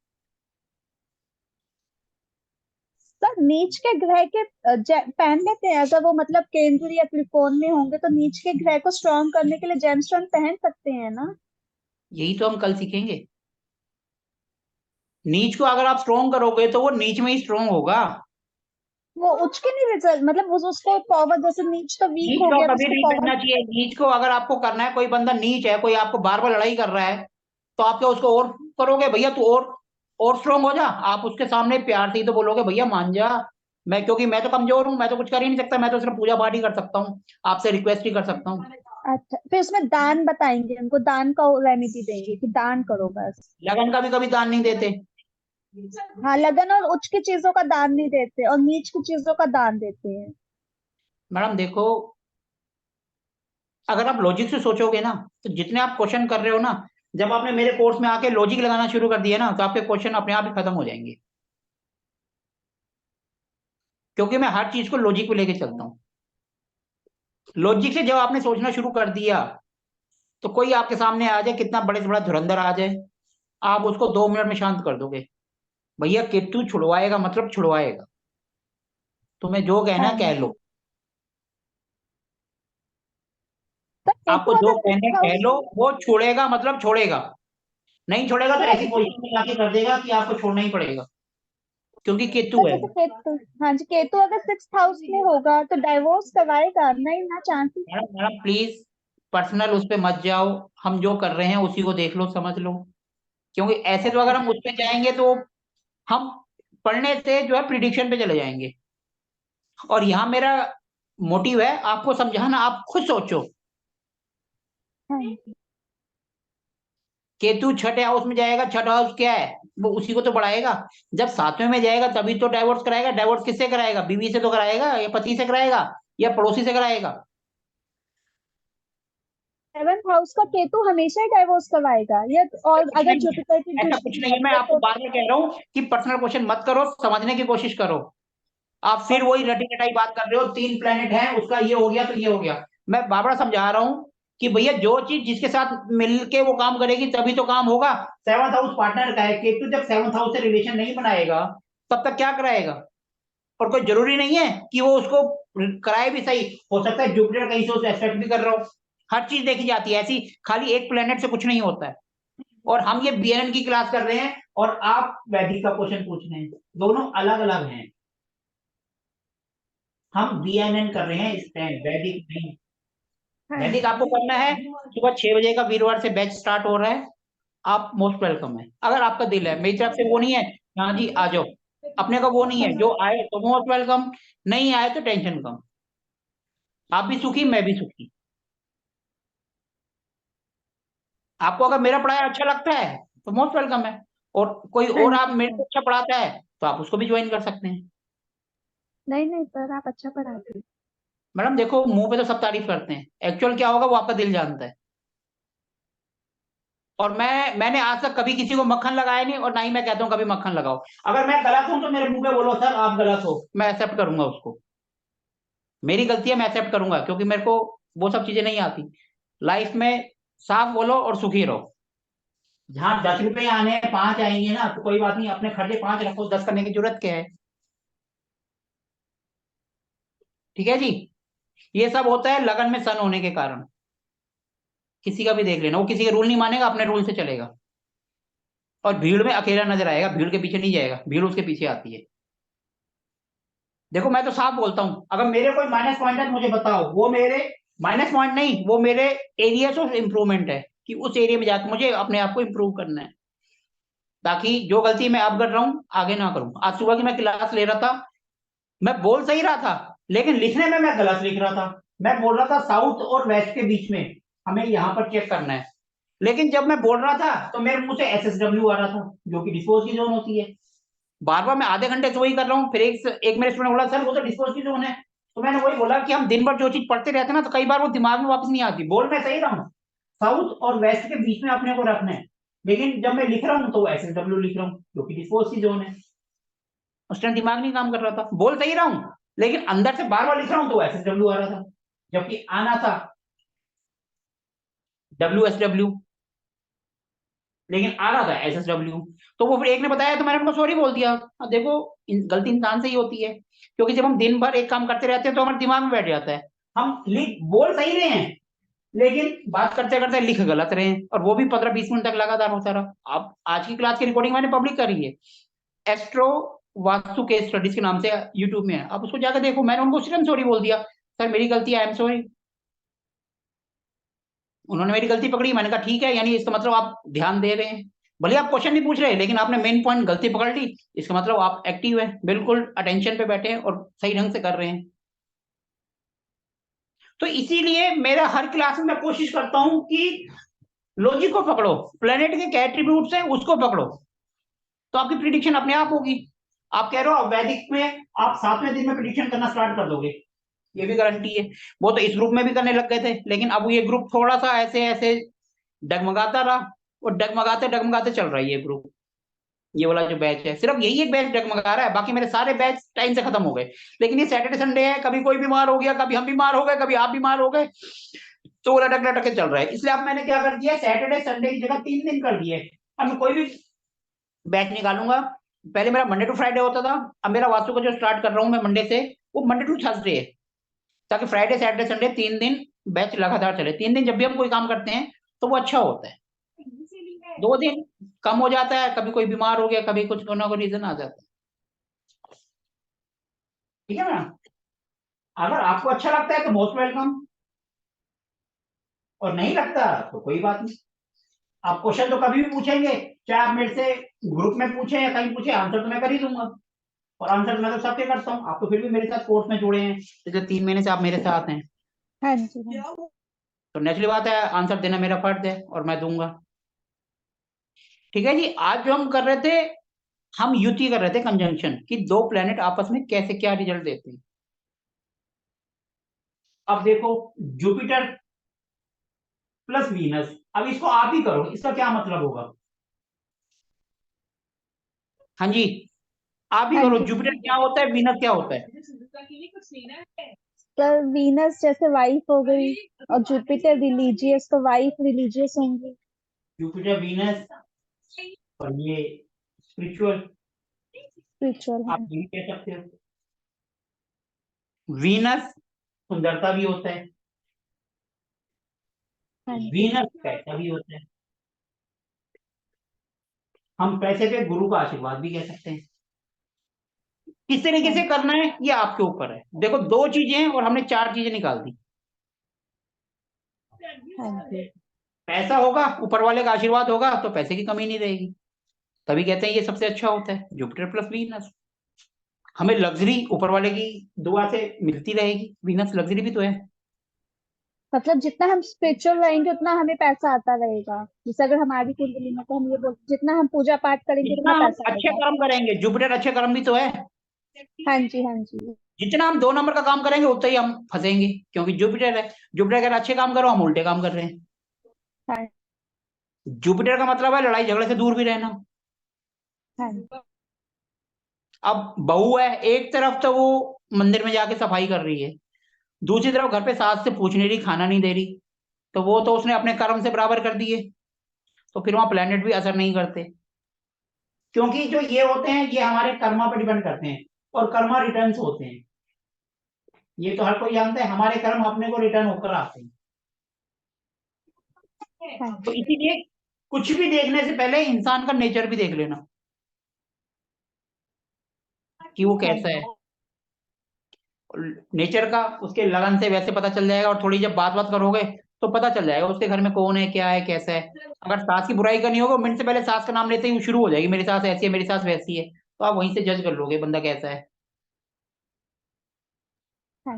Speaker 3: सर नीच के ग्रह के पहन लेते हैं अगर वो मतलब केंद्र या त्रिकोण में होंगे, तो नीच के ग्रह को स्ट्रॉन्ग करने के लिए जेमस्टोन पहन सकते हैं ना?
Speaker 1: यही तो हम कल सीखेंगे। नीच को अगर आप स्ट्रोंग करोगे तो वो नीच में ही स्ट्रोंग होगा।
Speaker 3: वो उच्च के नहीं रिजल्ट, मतलब उसको पावर, जैसे नीच तो वीक
Speaker 1: नीच
Speaker 3: हो
Speaker 1: को
Speaker 3: गया तो
Speaker 1: कभी
Speaker 3: उसको
Speaker 1: नहीं
Speaker 3: पावर।
Speaker 1: करना चाहिए। नीच को अगर आपको करना है, कोई बंदा नीच है, कोई आपको बार बार लड़ाई कर रहा है, तो आप क्या उसको और करोगे, भैया तू और स्ट्रोंग हो जा? आप उसके सामने प्यार से ही तो बोलोगे, भैया मान जा, मैं, क्योंकि मैं तो कमजोर हूं, मैं तो कुछ कर ही नहीं सकता, मैं तो सिर्फ पूजा पाठ ही कर सकता हूँ, आपसे रिक्वेस्ट ही कर सकता हूँ।
Speaker 3: अच्छा, फिर उसमें दान बताएंगे उनको, दान का रेमेडी देंगे कि दान करो बस।
Speaker 1: लगन का भी कभी दान नहीं देते।
Speaker 3: हाँ, लगन और उच्च की चीजों का दान नहीं देते और नीच की चीजों का दान देते हैं।
Speaker 1: मैडम देखो, अगर आप लॉजिक से सोचोगे ना, तो जितने आप क्वेश्चन कर रहे हो ना, जब आपने मेरे कोर्स में आके लॉजिक लगाना शुरू कर दिया ना, तो आपके क्वेश्चन अपने आप ही खत्म हो जाएंगे, क्योंकि मैं हर चीज को लॉजिक पे लेके चलता हूँ। लॉजिक से जब आपने सोचना शुरू कर दिया, तो कोई आपके सामने आ जाए, कितना बड़े से बड़ा धुरंधर आ जाए, आप उसको 2 मिनट में शांत कर दोगे। भैया केतु छुड़वाएगा मतलब छुड़वाएगा, तुम्हें जो कहना है
Speaker 3: हाँ
Speaker 1: कह लो,
Speaker 3: तो
Speaker 1: आपको
Speaker 3: केतु
Speaker 1: जो
Speaker 3: अगर
Speaker 1: कहना है
Speaker 3: सिक्स
Speaker 1: कह
Speaker 3: हाउस
Speaker 1: लो, वो छोड़ेगा मतलब छोड़ेगा, नहीं छोड़ेगा तो
Speaker 3: तो
Speaker 1: ऐसी पोजीशन में जाके कर देगा कि आपको छोड़ना ही पड़ेगा, क्योंकि केतु
Speaker 3: तो
Speaker 1: है।
Speaker 3: जैसे केतु, हाँ जी, केतु अगर सिक्स हाउस में होगा तो डाइवोर्स करवाएगा नहीं ना, chances.
Speaker 1: Madam madam please personal उस पे मत जाओ, हम जो कर रहे हैं उसी को देख लो, समझ लो, क्योंकि ऐसे तो अगर हम उस पे जाएंगे तो हम पढ़ने से जो है प्रिडिक्शन पे चले जाएंगे, और यहाँ मेरा मोटिव है आपको समझाना, आप खुद सोचो।
Speaker 3: हाँ जी।
Speaker 1: केतु छठे हाउस में जाएगा, छठा हाउस क्या है, वो उसी को तो बढ़ाएगा। जब सातवें में जाएगा तभी तो डाइवोर्स कराएगा। डाइवोर्स किससे कराएगा? बीवी से तो कराएगा, या पति से कराएगा, या पड़ोसी से कराएगा।
Speaker 3: सेवेंथ हाउस का केतु हमेशा ही डाइवोर्स करवाएगा ये,
Speaker 1: ऐसा
Speaker 3: और
Speaker 1: कुछ
Speaker 3: अगर
Speaker 1: नहीं है,
Speaker 3: जुपिटर की
Speaker 1: ऐसा कुछ
Speaker 3: दृष्टि
Speaker 1: नहीं
Speaker 3: है
Speaker 1: है, मैं आपको
Speaker 3: तो।
Speaker 1: बाद में कह रहा हूँ कि पर्सनल क्वेश्चन मत करो, समझने की कोशिश करो। आप फिर वही रटी रटाई बात कर रहे हो, 3 प्लेनेट है, उसका ये हो गया तो ये हो गया। मैं बार बार समझा रहा हूँ कि भैया जो चीज जिसके साथ मिलके वो काम करेगी तभी तो काम होगा। सेवंथ हाउस पार्टनर का है, केतु जब सेवंथ हाउस से रिलेशन नहीं बनाएगा तब तक क्या कराएगा? और कोई जरूरी नहीं है कि वो उसको कराए भी, सही हो सकता है जुपिटर कहीं से उसे एक्सेप्ट भी कर रहा हो। हर चीज देखी जाती है, ऐसी खाली एक प्लेनेट से कुछ नहीं होता है। और हम ये बीएनएन की क्लास कर रहे हैं और आप वैदिक का क्वेश्चन पूछ रहे हैं, दोनों अलग अलग हैं। हम बीएनएन कर रहे हैं इस टाइम, वैदिक नहीं।
Speaker 3: हाँ
Speaker 1: वैदिक
Speaker 3: जी।
Speaker 1: आपको करना है, सुबह 6 बजे का वीरवार से बैच स्टार्ट हो रहा है, आप मोस्ट वेलकम है। अगर आपका दिल है, मेरी तरफ से वो नहीं है हाँ जी आ जाओ, अपने का वो नहीं है, जो आए तो मोस्ट वेलकम, नहीं आए तो टेंशन कम। आप भी सुखी, मैं भी सुखी। आपको अगर मेरा पढ़ाया अच्छा लगता है तो मोस्ट वेलकम है, और कोई
Speaker 3: हाँ
Speaker 1: और आप
Speaker 3: जी
Speaker 1: मेरे
Speaker 3: सर।
Speaker 1: से अच्छा पढ़ाता है तो आप उसको भी ज्वाइन कर सकते हैं।
Speaker 3: नहीं नहीं सर, आप अच्छा पढ़ाते हैं।
Speaker 1: मैडम देखो, मुंह पे तो सब तारीफ करते हैं, एक्चुअल क्या होगा वो आपका दिल जानता है। और मैंने आज तक कभी किसी को मक्खन लगाया नहीं, और ना ही मैं कहता हूँ कभी मक्खन लगाओ। अगर मैं गलत हूं तो मेरे मुंह पे बोलो सर आप गलत हो, मैं एक्सेप्ट करूंगा उसको। मेरी गलती है, मैं एक्सेप्ट करूंगा, क्योंकि मेरे को वो सब चीजें नहीं आती। लाइफ में साफ बोलो और सुखी रहो। जहां 10 रुपए आने हैं, 5 आएंगे ना तो कोई बात नहीं, अपने खर्चे 5 रखो, 10 करने की जरूरत क्या है? ठीक है जी। ये सब होता है लगन में सन होने के कारण। किसी का भी देख लेना, वो किसी के रूल नहीं मानेगा, अपने रूल से चलेगा, और भीड़ में अकेला नजर आएगा, भीड़ के पीछे नहीं जाएगा, भीड़ उसके पीछे आती है। देखो मैं तो साफ बोलता हूं, अगर मेरे कोई माइनस पॉइंट है तो मुझे बताओ, वो मेरे माइनस पॉइंट नहीं, वो मेरे एरियाज ऑफ इम्प्रूवमेंट है, कि उस एरिया में जाकर मुझे अपने आप को इम्प्रूव करना है, ताकि जो गलती मैं अब कर रहा हूं आगे ना करूं। आज सुबह की मैं क्लास ले रहा था, मैं बोल सही रहा था, लेकिन लिखने में मैं गलत लिख रहा था। मैं बोल रहा था साउथ और वेस्ट के बीच में हमें यहाँ पर चेक करना है, लेकिन जब मैं बोल रहा था तो मेरे मुंह से एसएसडब्ल्यू आ रहा था, जो कि डिस्पोज की जोन होती है। बार बार मैं आधे घंटे से वही कर रहा हूँ, फिर एक मेरे स्टूडेंट बोला सर वो तो डिस्पोज की जोन है। तो मैंने वही बोला कि हम दिन भर जो चीज पढ़ते रहते हैं ना, तो कई बार वो दिमाग में वापस नहीं आती। बोल मैं सही रहा हूँ, साउथ और वेस्ट के बीच में अपने को रखना है, लेकिन जब मैं लिख रहा हूँ तो एसएसडब्ल्यू लिख रहा हूँ, जो कि डिस्पोज की जोन है। उस टाइम दिमाग नहीं काम कर रहा था, बोल सही रहा हूँ, लेकिन अंदर से बार बार लिख रहा हूँ तो एसएसडब्ल्यू आ रहा था, जबकि आना था WSW, लेकिन आ रहा था SSW। तो वो फिर एक ने बताया तो मैंने उनको सॉरी बोल दिया। अब देखो, गलती इंसान से ही होती है, क्योंकि जब हम दिन भर एक काम करते रहते हैं तो हमारे दिमाग में बैठ जाता है। हम लिख बोल सही रहे हैं, लेकिन बात करते करते लिख गलत रहे हैं, और वो भी 15-20 मिनट तक लगातार होता रहा। अब आज की क्लास की रिकॉर्डिंग मैंने पब्लिक करी है, एस्ट्रो वास्तु के स्टडीज के नाम से यूट्यूब में है, आप उसको जाकर देखो। मैंने उनको सिर्फ सॉरी बोल दिया, सर मेरी गलती, आई एम सॉरी। उन्होंने मेरी गलती पकड़ी, मैंने कहा ठीक है, यानी इसका मतलब आप ध्यान दे रहे हैं, भले आप क्वेश्चन नहीं पूछ रहे, लेकिन आपने मेन पॉइंट गलती पकड़ ली, इसका मतलब आप एक्टिव हैं, बिल्कुल अटेंशन पे बैठे हैं और सही ढंग से कर रहे हैं। तो इसीलिए मेरा हर क्लास में मैं कोशिश करता हूं कि लॉजिक को पकड़ो, प्लेनेट के क्या एट्रीब्यूट्स हैं उसको पकड़ो, तो आपकी प्रिडिक्शन अपने आप होगी। आप कह रहे हो वैदिक में आप 7वें दिन में प्रिडिक्शन करना स्टार्ट कर दोगे, ये भी गारंटी है। वो तो इस ग्रुप में भी करने लग गए थे, लेकिन अब ये ग्रुप थोड़ा सा ऐसे ऐसे डगमगाता रहा, और डगमगाते डगमगाते चल रहा है ये ग्रुप। ये वाला जो बैच है, सिर्फ यही एक बैच डगमगा रहा है, बाकी मेरे सारे बैच टाइम से खत्म हो गए। लेकिन ये सैटरडे संडे है, कभी कोई बीमार हो गया, कभी हम बीमार हो गए, कभी आप बीमार हो गए, तो लटक लटक के चल रहा है। इसलिए अब मैंने क्या कर दिया, सैटरडे संडे की जगह 3 दिन कर दिए। अब मैं कोई भी बैच निकालूंगा, पहले मेरा मंडे टू फ्राइडे होता था, अब मेरा वास्तु का जो स्टार्ट कर रहा हूँ मैं मंडे से, वो मंडे टू थर्सडे है, ताकि फ्राइडे सैटरडे संडे 3 दिन बैच लगातार चले। 3 दिन जब भी हम कोई काम करते हैं तो वो अच्छा होता है। 2 दिन कम हो जाता है, कभी कोई बीमार हो गया, कभी कुछ कोई ना कोई रीजन आ जाता है। ठीक है मैम, अगर आपको अच्छा लगता है तो मोस्ट वेलकम, और नहीं लगता तो कोई बात नहीं। आप क्वेश्चन तो कभी भी पूछेंगे, चाहे आप मेरे से ग्रुप में पूछे या कहीं पूछे, आंसर तो मैं कर ही दूंगा, और आंसर मैं तो सबके करता हूँ। आप तो फिर भी मेरे साथ कोर्स में जुड़े हैं, जैसे 3 महीने से आप मेरे साथ हैं,
Speaker 3: हाँ जी, हाँ जी।
Speaker 1: तो नेचुरली बात है, आंसर देना मेरा फर्ज है और मैं दूंगा। ठीक है जी, आज जो हम कर रहे थे, हम युति कर रहे थे, कंजंक्शन, कि दो प्लेनेट आपस में कैसे क्या रिजल्ट देते हैं। अब देखो, जुपिटर प्लस वीनस, अब इसको आप ही करो, इसका क्या मतलब होगा। हाँ जी, आप ही
Speaker 3: हाँ
Speaker 1: करो,
Speaker 3: जी,
Speaker 1: जुपिटर क्या होता है, वीनस क्या होता है।
Speaker 3: तो वीनस जैसे वाइफ हो गई, और जुपिटर रिलीजियस, तो वाइफ रिलीजियस होंगी।
Speaker 1: जुपिटर वीनस, और ये स्पिरिचुअल,
Speaker 3: स्पिरिचुअल,
Speaker 1: आप
Speaker 3: हाँ।
Speaker 1: ये भी कह सकते हो। वीनस सुंदरता भी होता है,
Speaker 3: हाँ जी,
Speaker 1: वीनस पैसा भी होता है, हम पैसे पे गुरु का आशीर्वाद भी कह सकते हैं। किस तरीके से
Speaker 3: हाँ
Speaker 1: करना है ये आपके ऊपर है। देखो, 2 चीजें हैं और हमने 4 चीजें निकाल दी।
Speaker 3: हाँ जी,
Speaker 1: पैसा होगा, ऊपर वाले का आशीर्वाद होगा, तो पैसे की कमी नहीं रहेगी, तभी कहते हैं ये सबसे अच्छा होता है, जुपिटर प्लस वीनस। हमें लग्जरी ऊपर वाले की दुआ से मिलती रहेगी, वीनस लग्जरी भी तो है।
Speaker 3: मतलब जितना हम स्पिरिचुअल रहेंगे उतना हमें पैसा आता रहेगा। जैसे अगर हमारी कुंडली में, तो हम ये बोल, जितना हम पूजा पाठ करेंगे
Speaker 1: जितना
Speaker 3: उतना
Speaker 1: हम
Speaker 3: पैसा
Speaker 1: अच्छे
Speaker 3: आएगा।
Speaker 1: कर्म करेंगे, जुपिटर अच्छे कर्म भी तो है,
Speaker 3: हाँ जी, हाँ जी,
Speaker 1: जितना हम 2 नंबर का काम करेंगे उतना ही हम फंसेंगे, क्योंकि जुपिटर है। जुपिटर अगर अच्छे काम करो, हम उल्टे काम कर रहे हैं।
Speaker 3: हाँ
Speaker 1: जुपिटर का मतलब है लड़ाई झगड़े से दूर भी रहना।
Speaker 3: हाँ
Speaker 1: अब बहू है, एक तरफ तो वो मंदिर में जाके सफाई कर रही है, दूसरी तरफ घर पे सास से पूछ नहीं रही, खाना नहीं दे रही, तो वो तो उसने अपने कर्म से बराबर कर दिए, तो फिर वहां प्लेनेट भी असर नहीं करते, क्योंकि जो ये होते हैं ये हमारे कर्मा पर डिपेंड करते हैं, और कर्मा रिटर्न्स होते हैं। ये तो हर कोई जानता है, हमारे कर्म अपने को रिटर्न होकर आते हैं।
Speaker 3: हाँ
Speaker 1: तो
Speaker 3: जी,
Speaker 1: इसीलिए कुछ भी देखने से पहले इंसान का नेचर भी देख लेना कि वो
Speaker 3: हाँ
Speaker 1: कैसा
Speaker 3: जी,
Speaker 1: है। नेचर का उसके लगन से वैसे पता चल जाएगा, और थोड़ी जब बात बात करोगे तो पता चल जाएगा उसके घर में कौन है, क्या है, कैसा है। अगर सास की बुराई करनी होगा, मिनट से पहले सास का नाम लेते ही वो शुरू हो जाएगी, मेरी सास ऐसी है, मेरी सास वैसी है, तो आप वहीं से जज कर लोगे बंदा कैसा है।
Speaker 3: हाँ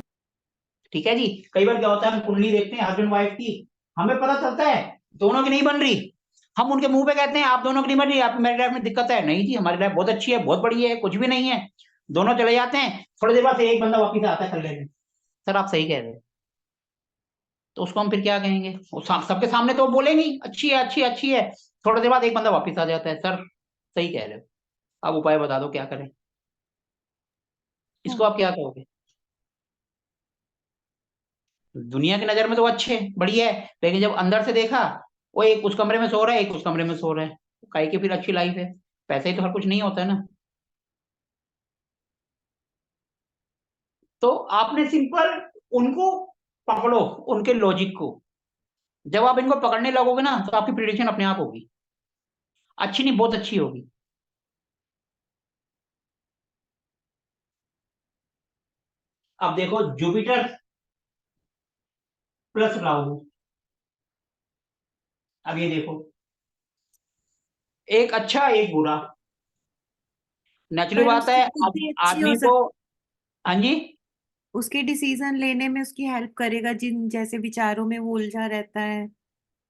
Speaker 1: ठीक है जी, कई बार क्या होता है, हम कुंडली देखते हैं हस्बैंड वाइफ की, हमें पता चलता है दोनों की नहीं बन रही, हम उनके मुंह पे कहते हैं आप दोनों की नहीं बन रही, आपकी मेरी लाइफ में दिक्कत है। नहीं जी, हमारी लाइफ बहुत अच्छी है, बहुत बढ़िया है, कुछ भी नहीं है। दोनों चले जाते हैं, थोड़ी देर बाद से एक बंदा वापिस आता है कर लेने, सर आप सही कह रहे हैं, तो उसको हम फिर क्या कहेंगे, सबके सामने तो वो बोलेंगे ही, अच्छी है, अच्छी अच्छी है। थोड़ी देर बाद एक बंदा वापिस आ जाता है, सर सही कह रहे हो, आप उपाय बता दो क्या करें। इसको
Speaker 3: हाँ
Speaker 1: आप क्या कहोगे। दुनिया की नजर में तो वो अच्छे बढ़िया है, लेकिन जब अंदर से देखा, वो एक उस कमरे में सो रहा है, एक उस कमरे में सो रहा है, काहे की फिर अच्छी लाइफ है। पैसा ही तो हर कुछ नहीं होता है ना। तो आपने सिंपल उनको पकड़ो, उनके लॉजिक को, जब आप इनको पकड़ने लगोगे ना तो आपकी प्रिडिक्शन अपने आप होगी, अच्छी नहीं बहुत अच्छी होगी। अब देखो जुपिटर प्लस राहु, अब ये देखो एक अच्छा एक बुरा, नेचुरली
Speaker 2: पर
Speaker 1: बात
Speaker 2: उसकी
Speaker 1: है। अब
Speaker 2: बुद्धि अच्छी हो
Speaker 1: आदमी को,
Speaker 2: सकती,
Speaker 1: हाँ जी,
Speaker 2: उसके डिसीजन लेने में उसकी हेल्प करेगा, जिन जैसे विचारों में वो उलझा रहता है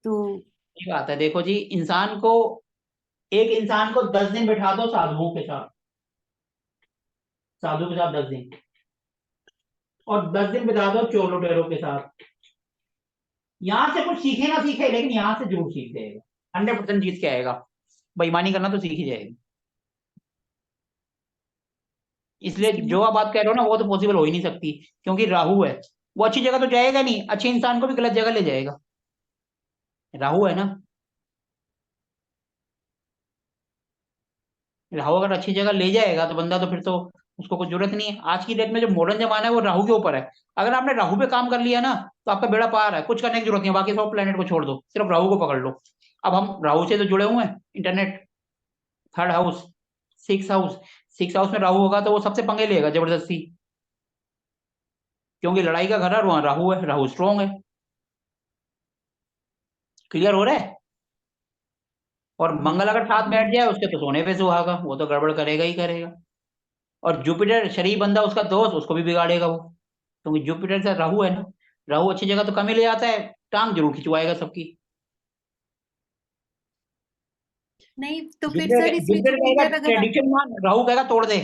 Speaker 2: तो।
Speaker 1: ये बात है। देखो जी, इंसान को, एक इंसान को 10 दिन बैठा दो साधुओं के साथ, साधु के साथ 10 दिन, और 10 दिन बिता दो चोरों टेरों के साथ, यहां से कुछ सीखे ना सीखे लेकिन यहां से जरूर सीख जाएगा, 100% जीत के आएगा। बेईमानी करना तो सीख ही जाएगी। इसलिए
Speaker 2: उसकी
Speaker 1: जो आप बात कह रहे हो ना वो तो पॉसिबल हो ही नहीं सकती, क्योंकि राहु है। वो अच्छी जगह तो जाएगा नहीं, अच्छे इंसान को भी गलत जगह ले जाएगा, राहु है ना। राहु अगर अच्छी जगह ले जाएगा तो बंदा तो फिर तो उसको कुछ जरूरत नहीं है। आज की डेट में जो मॉडर्न जमाना है वो राहु के ऊपर है। अगर आपने राहु पे काम कर लिया ना तो आपका बेड़ा पार है, कुछ करने की जरूरत नहीं है, बाकी सब प्लेनेट को छोड़ दो, सिर्फ राहु को पकड़ लो। अब हम राहु से तो जुड़े हुए हैं, internet, third house, six house, six house में राहु होगा तो वो सबसे पंगे लेगा जबरदस्ती, क्योंकि लड़ाई का घर है और वहां राहु है, राहु स्ट्रोंग है। क्लियर हो रहा है। और मंगल अगर साथ बैठ जाए उसके तो सोने पे सुहागा, वो तो गड़बड़ करेगा ही करेगा। और जुपिटर शरीफ बंदा उसका दोस्त, उसको भी बिगाड़ेगा वो, क्योंकि जुपिटर से राहु है ना। राहु अच्छी जगह तो कम ही ले जाता है, टांग जरूर खिंचवाएगा सबकी।
Speaker 2: नहीं तो फिर
Speaker 1: जुपिटर
Speaker 2: सर इसमें
Speaker 1: जुपिटर कहेगा
Speaker 2: जुपिटर अगर,
Speaker 1: ट्रेडिशन मान, राहु कहेगा तोड़ दे।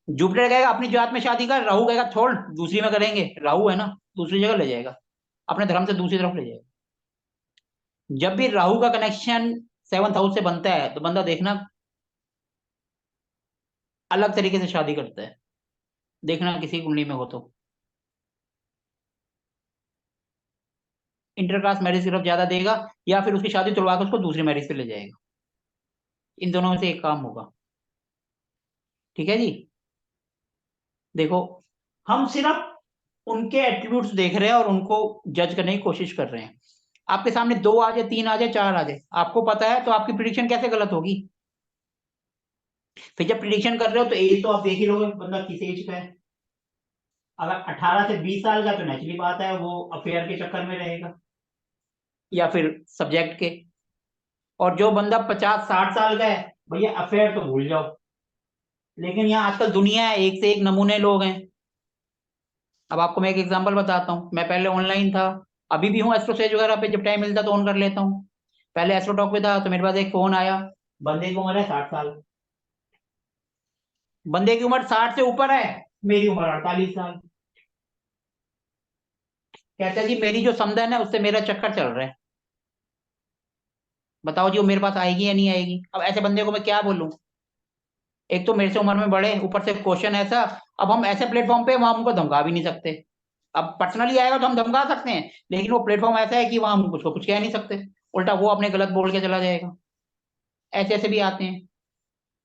Speaker 1: जुपिटर कहेगा अपनी जात में शादी कर, राहु कहेगा छोड़ दूसरी में करेंगे, राहु है ना, दूसरी जगह ले जाएगा, अपने धर्म से दूसरी तरफ ले जाएगा। जब भी राहु का कनेक्शन 7th हाउस से बनता है तो बंदा देखना अलग तरीके से शादी करता है, देखना किसी कुंडली में हो तो इंटरकास्ट मैरिज की तरफ ज्यादा देगा, या फिर उसकी शादी तुड़वा कर उसको दूसरी मैरिज पे ले जाएगा। इन दोनों में से एक काम होगा। ठीक है जी। देखो, हम सिर्फ उनके एट्रीब्यूट्स देख रहे हैं और उनको जज करने की कोशिश कर रहे हैं। आपके सामने 2 आ जाए, 3 आ जाए, 4 आ जाए, आपको पता है तो आपकी प्रिडिक्शन कैसे गलत होगी। फिर जब प्रिडिक्शन कर रहे हो तो एज तो आप देख ही लोगे बंदा किस एज का है। अगर 18 से 20 साल का तो नेचुरली बात है वो अफेयर के चक्कर में रहेगा, या फिर सब्जेक्ट के। और जो बंदा 50-60 साल का है, भैया अफेयर तो भूल जाओ। लेकिन यहाँ आजकल दुनिया है, एक से एक नमूने लोग हैं। अब आपको मैं एक एग्जांपल बताता हूँ। मैं पहले ऑनलाइन था, अभी भी हूँ, एस्ट्रो सेज वगैरह पे जब टाइम मिलता तो ऑन कर लेता हूँ। पहले एस्ट्रो टॉक पे था तो मेरे पास एक फोन आया, बंदे की उम्र है 60 साल, बंदे की उम्र 60 से ऊपर है, मेरी उम्र 48 साल। कहता है जी मेरी जो समधन है उससे मेरा चक्कर चल रहा है, बताओ जी वो मेरे पास आएगी या नहीं आएगी। अब ऐसे बंदे को मैं क्या बोलूं, एक तो मेरे से उम्र में बड़े, ऊपर से क्वेश्चन ऐसा। अब हम ऐसे प्लेटफॉर्म पे वहां उनको धमका भी नहीं सकते। अब पर्सनली आएगा तो हम धमका सकते हैं, लेकिन वो प्लेटफॉर्म ऐसा है कि वहां हम उसको कुछ कह नहीं सकते, उल्टा वो अपने गलत बोल के चला जाएगा। ऐसे ऐसे भी आते हैं।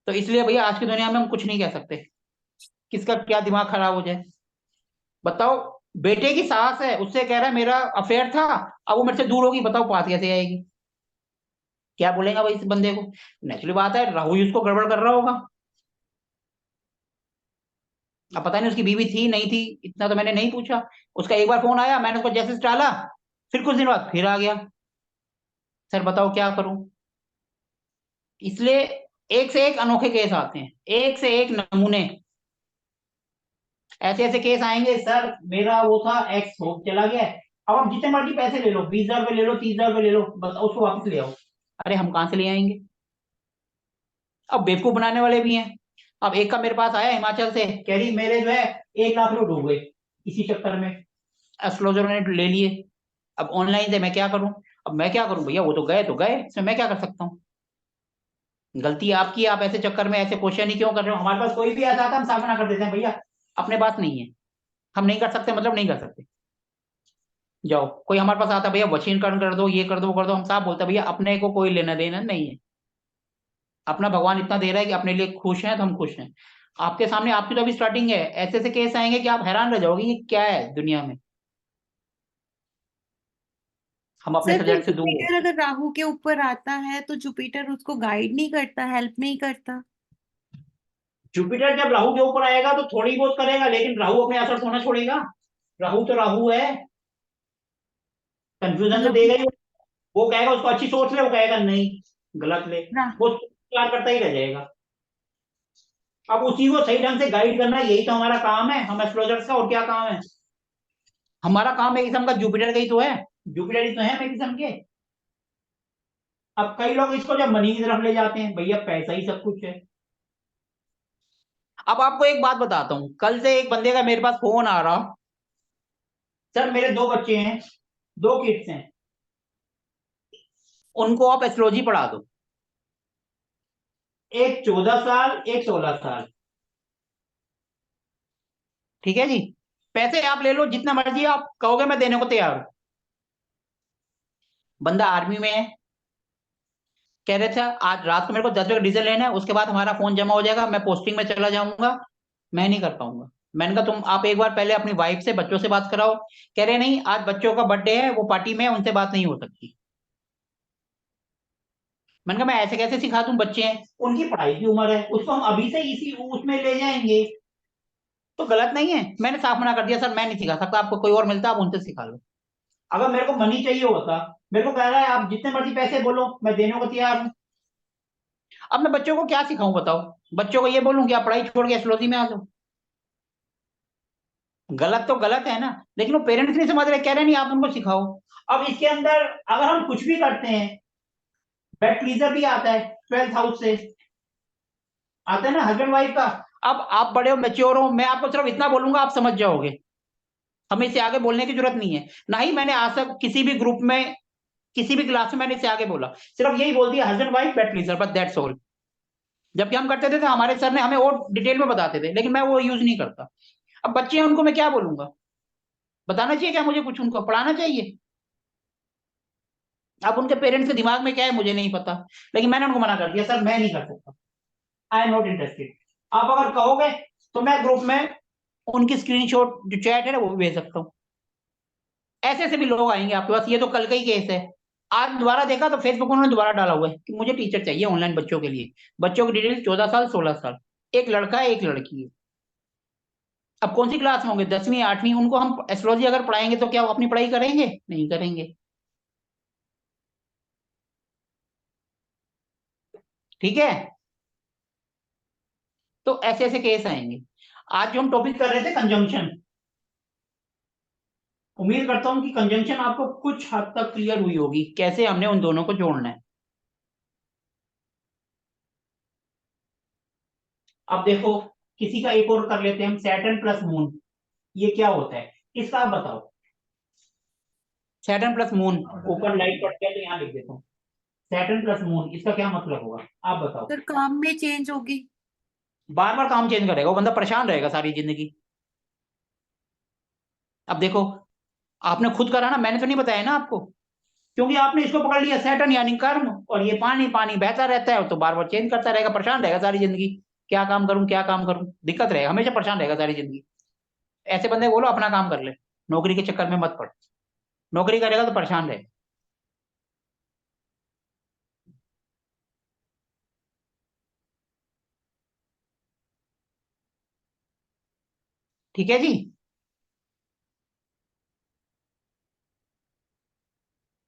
Speaker 1: तो इसलिए भैया आज की दुनिया में हम कुछ नहीं कह सकते, किसका क्या दिमाग खराब हो जाए। बताओ, बेटे की सास है, उससे कह रहा है मेरा अफेयर था, अब वो मेरे से दूर होगी, बताओ पास कैसे आएगी। क्या बोलेगा भाई इस बंदे को। नेचुरली बात है राहु ही उसको गड़बड़ कर रहा होगा। अब पता नहीं उसकी बीवी थी नहीं थी, इतना तो मैंने नहीं पूछा। उसका एक बार फोन आया, मैंने उसको जैसे डाला, फिर कुछ दिन बाद फिर आ गया। सर बताओ क्या करूं। इसलिए एक से एक अनोखे केस आते हैं, एक से एक नमूने। ऐसे ऐसे केस आएंगे, सर मेरा वो था एक्स हो चला गया है, अब आप जितने मर्जी पैसे ले लो, 20,000 रुपये ले लो, 30,000 रुपये ले लो, बस उसको वापस ले आओ। अरे हम कहाँ से ले आएंगे। अब बेवकूफ बनाने वाले भी हैं। अब एक का मेरे पास आया हिमाचल से, कह रही मेरे जो है 1 लाख रुपए डूब गए इसी चक्कर में, एस्ट्रोलॉजर ने ले लिए। अब ऑनलाइन से मैं क्या करूं। अब मैं क्या करूं भैया, वो तो गए, इसमें मैं क्या कर सकता हूँ। गलती आपकी है, आप ऐसे चक्कर में ऐसे क्वेश्चन ही क्यों कर रहे हो। हमारे पास कोई भी ऐसा आता हम सामना कर देते हैं भैया, अपने पास नहीं है, हम नहीं कर सकते मतलब नहीं कर सकते। जाओ, कोई हमारे पास आता भैया वशीकरण कर दो, ये कर दो वो कर दो, हम साफ बोलते हैं भैया अपने को कोई लेना देना नहीं है। अपना भगवान इतना दे रहा है कि अपने लिए खुश हैं तो हम खुश हैं। आपके सामने, आपकी तो अभी स्टार्टिंग है, ऐसे ऐसे केस आएंगे कि आप हैरान रह जाओगे ये क्या है दुनिया में। हम अपने
Speaker 2: सर फिर
Speaker 1: सब्जेक्ट से दूर
Speaker 2: जुपिटर
Speaker 1: होते हैं।
Speaker 2: अगर राहु के ऊपर आता है तो जुपिटर उसको गाइड नहीं करता, हेल्प नहीं करता?
Speaker 1: जुपिटर जब राहु के ऊपर आएगा तो थोड़ी बहुत करेगा, लेकिन राहु अपने असर थोड़ा छोड़ेगा। राहु तो राहु है, कंफ्यूजन तो
Speaker 2: मतलब
Speaker 1: देगा ही। वो कहेगा उसको अच्छी सोच ले, वो कहेगा नहीं गलत ले।
Speaker 2: रा,
Speaker 1: वो प्यार करता ही रह जाएगा। अब उसी को सही ढंग से गाइड करना, यही तो हमारा काम है, हम एस्ट्रोलजर्स का। और क्या काम है हमारा? काम एक किस्म का जुपिटर का ही तो है। जुपिटर ही तो है एक किस्म के। अब कई लोग इसको जब मनी की तरफ ले जाते हैं, भैया पैसा ही सब कुछ है। अब आपको एक बात बताता हूं, कल से एक बंदे का मेरे पास फोन आ रहा, सर मेरे 2 बच्चे हैं, 2 किड्स हैं, उनको आप एस्ट्रोलॉजी पढ़ा दो। एक 14 साल, एक 16 साल। ठीक है जी, पैसे आप ले लो जितना मर्जी, आप कहोगे मैं देने को तैयार हूं। बंदा आर्मी में है, कह रहे थे आज रात को मेरे को 10 बजे डीजल लेना है, उसके बाद हमारा फोन जमा हो जाएगा, मैं पोस्टिंग में चला जाऊंगा, मैं नहीं कर पाऊंगा। मैंने कहा तुम आप एक बार पहले अपनी वाइफ से बच्चों से बात कराओ। कह रहे नहीं आज बच्चों का बर्थडे है, वो पार्टी में है, उनसे बात नहीं हो सकती। मैंने कहा मैं ऐसे कैसे सिखा दूं, बच्चे हैं, उनकी पढ़ाई की उम्र है, उसको हम अभी से इसी उसमें ले जाएंगे तो गलत नहीं है। मैंने साफ मना कर दिया, सर मैं नहीं सिखा सकता, आपको कोई और मिलता आप उनसे सिखा लो। अगर मेरे को मनी चाहिए होता, मेरे को कह रहा है आप जितने मर्जी पैसे बोलो मैं देने को तैयार हूं। अब मैं बच्चों को क्या सिखाऊं बताओ? बच्चों को ये बोलूं कि आप पढ़ाई छोड़ के एस्ट्रोलॉजी में आ जाओ? गलत तो गलत है ना, लेकिन वो पेरेंट्स नहीं समझ रहे, कह रहे नहीं आप उनको सिखाओ। अब इसके अंदर अगर हम कुछ भी करते हैं, बेड प्लीजर भी आता है 12th हाउस से, आता है ना हस्बैंड वाइफ का। अब आप बड़े हो, मैच्योर हो, मैं आपको सिर्फ इतना बोलूंगा आप समझ जाओगे, हमें इससे आगे बोलने की जरूरत नहीं है। ना ही मैंने आज तक किसी भी ग्रुप में, किसी भी क्लास में मैंने इससे आगे बोला, सिर्फ यही बोल दिया हस्बैंड वाइफ बेड प्लीजर, बस दैट्स ऑल। जबकि हम करते थे तो हमारे सर ने हमें और डिटेल में बताते थे, लेकिन मैं वो यूज नहीं करता। अब बच्चे हैं उनको मैं क्या बोलूंगा? बताना चाहिए क्या मुझे कुछ, उनको पढ़ाना चाहिए? अब उनके पेरेंट्स के दिमाग में क्या है मुझे नहीं पता, लेकिन मैंने उनको मना कर दिया, सर मैं नहीं कर सकता, आई एम नॉट इंटरेस्टेड। आप अगर कहोगे तो मैं ग्रुप में उनकी स्क्रीनशॉट जो चैट है ना वो भी भेज सकता हूँ। ऐसे ऐसे भी लोग आएंगे आपके पास, ये तो कल का ही केस है। आज दोबारा देखा तो फेसबुक उन्होंने दोबारा डाला हुआ है कि मुझे टीचर चाहिए ऑनलाइन बच्चों के लिए। बच्चों की डिटेल 14 साल 16 साल, एक लड़का है एक लड़की है। अब कौन सी क्लास में होंगे, 10वीं 8वीं? उनको हम एस्ट्रोलॉजी अगर पढ़ाएंगे तो क्या वो अपनी पढ़ाई करेंगे? नहीं करेंगे। ठीक है, तो ऐसे ऐसे केस आएंगे। आज जो हम टॉपिक कर रहे थे कंजंक्शन, उम्मीद करता हूं कि कंजंक्शन आपको कुछ हद तक क्लियर हुई होगी, कैसे हमने उन दोनों को जोड़ना है। अब देखो किसी का एक और कर लेते हैं हम, सैटर्न प्लस मून, ये क्या होता है इसका आप बताओ। सैटर्न प्लस मून, ऊपर लाइट पड़ती है तो यहाँ लिख देता हूँ, सैटर्न प्लस मून इसका क्या मतलब होगा आप बताओ।
Speaker 2: सर काम में चेंज होगी।
Speaker 1: बार बार काम चेंज करेगा वो बंदा, परेशान रहेगा सारी जिंदगी। अब देखो आपने खुद करा ना, मैंने तो नहीं बताया ना आपको, क्योंकि आपने इसको पकड़ लिया सैटर्न यानी कर्म, और ये पानी पानी बहता रहता है तो बार बार चेंज करता रहेगा, परेशान रहेगा सारी जिंदगी। क्या काम करूं क्या काम करूं, दिक्कत रहेगा, हमेशा परेशान रहेगा सारी जिंदगी। ऐसे बंदे बोलो अपना काम कर ले, नौकरी के चक्कर में मत पड़। नौकरी करेगा तो परेशान रहेगा। ठीक है जी।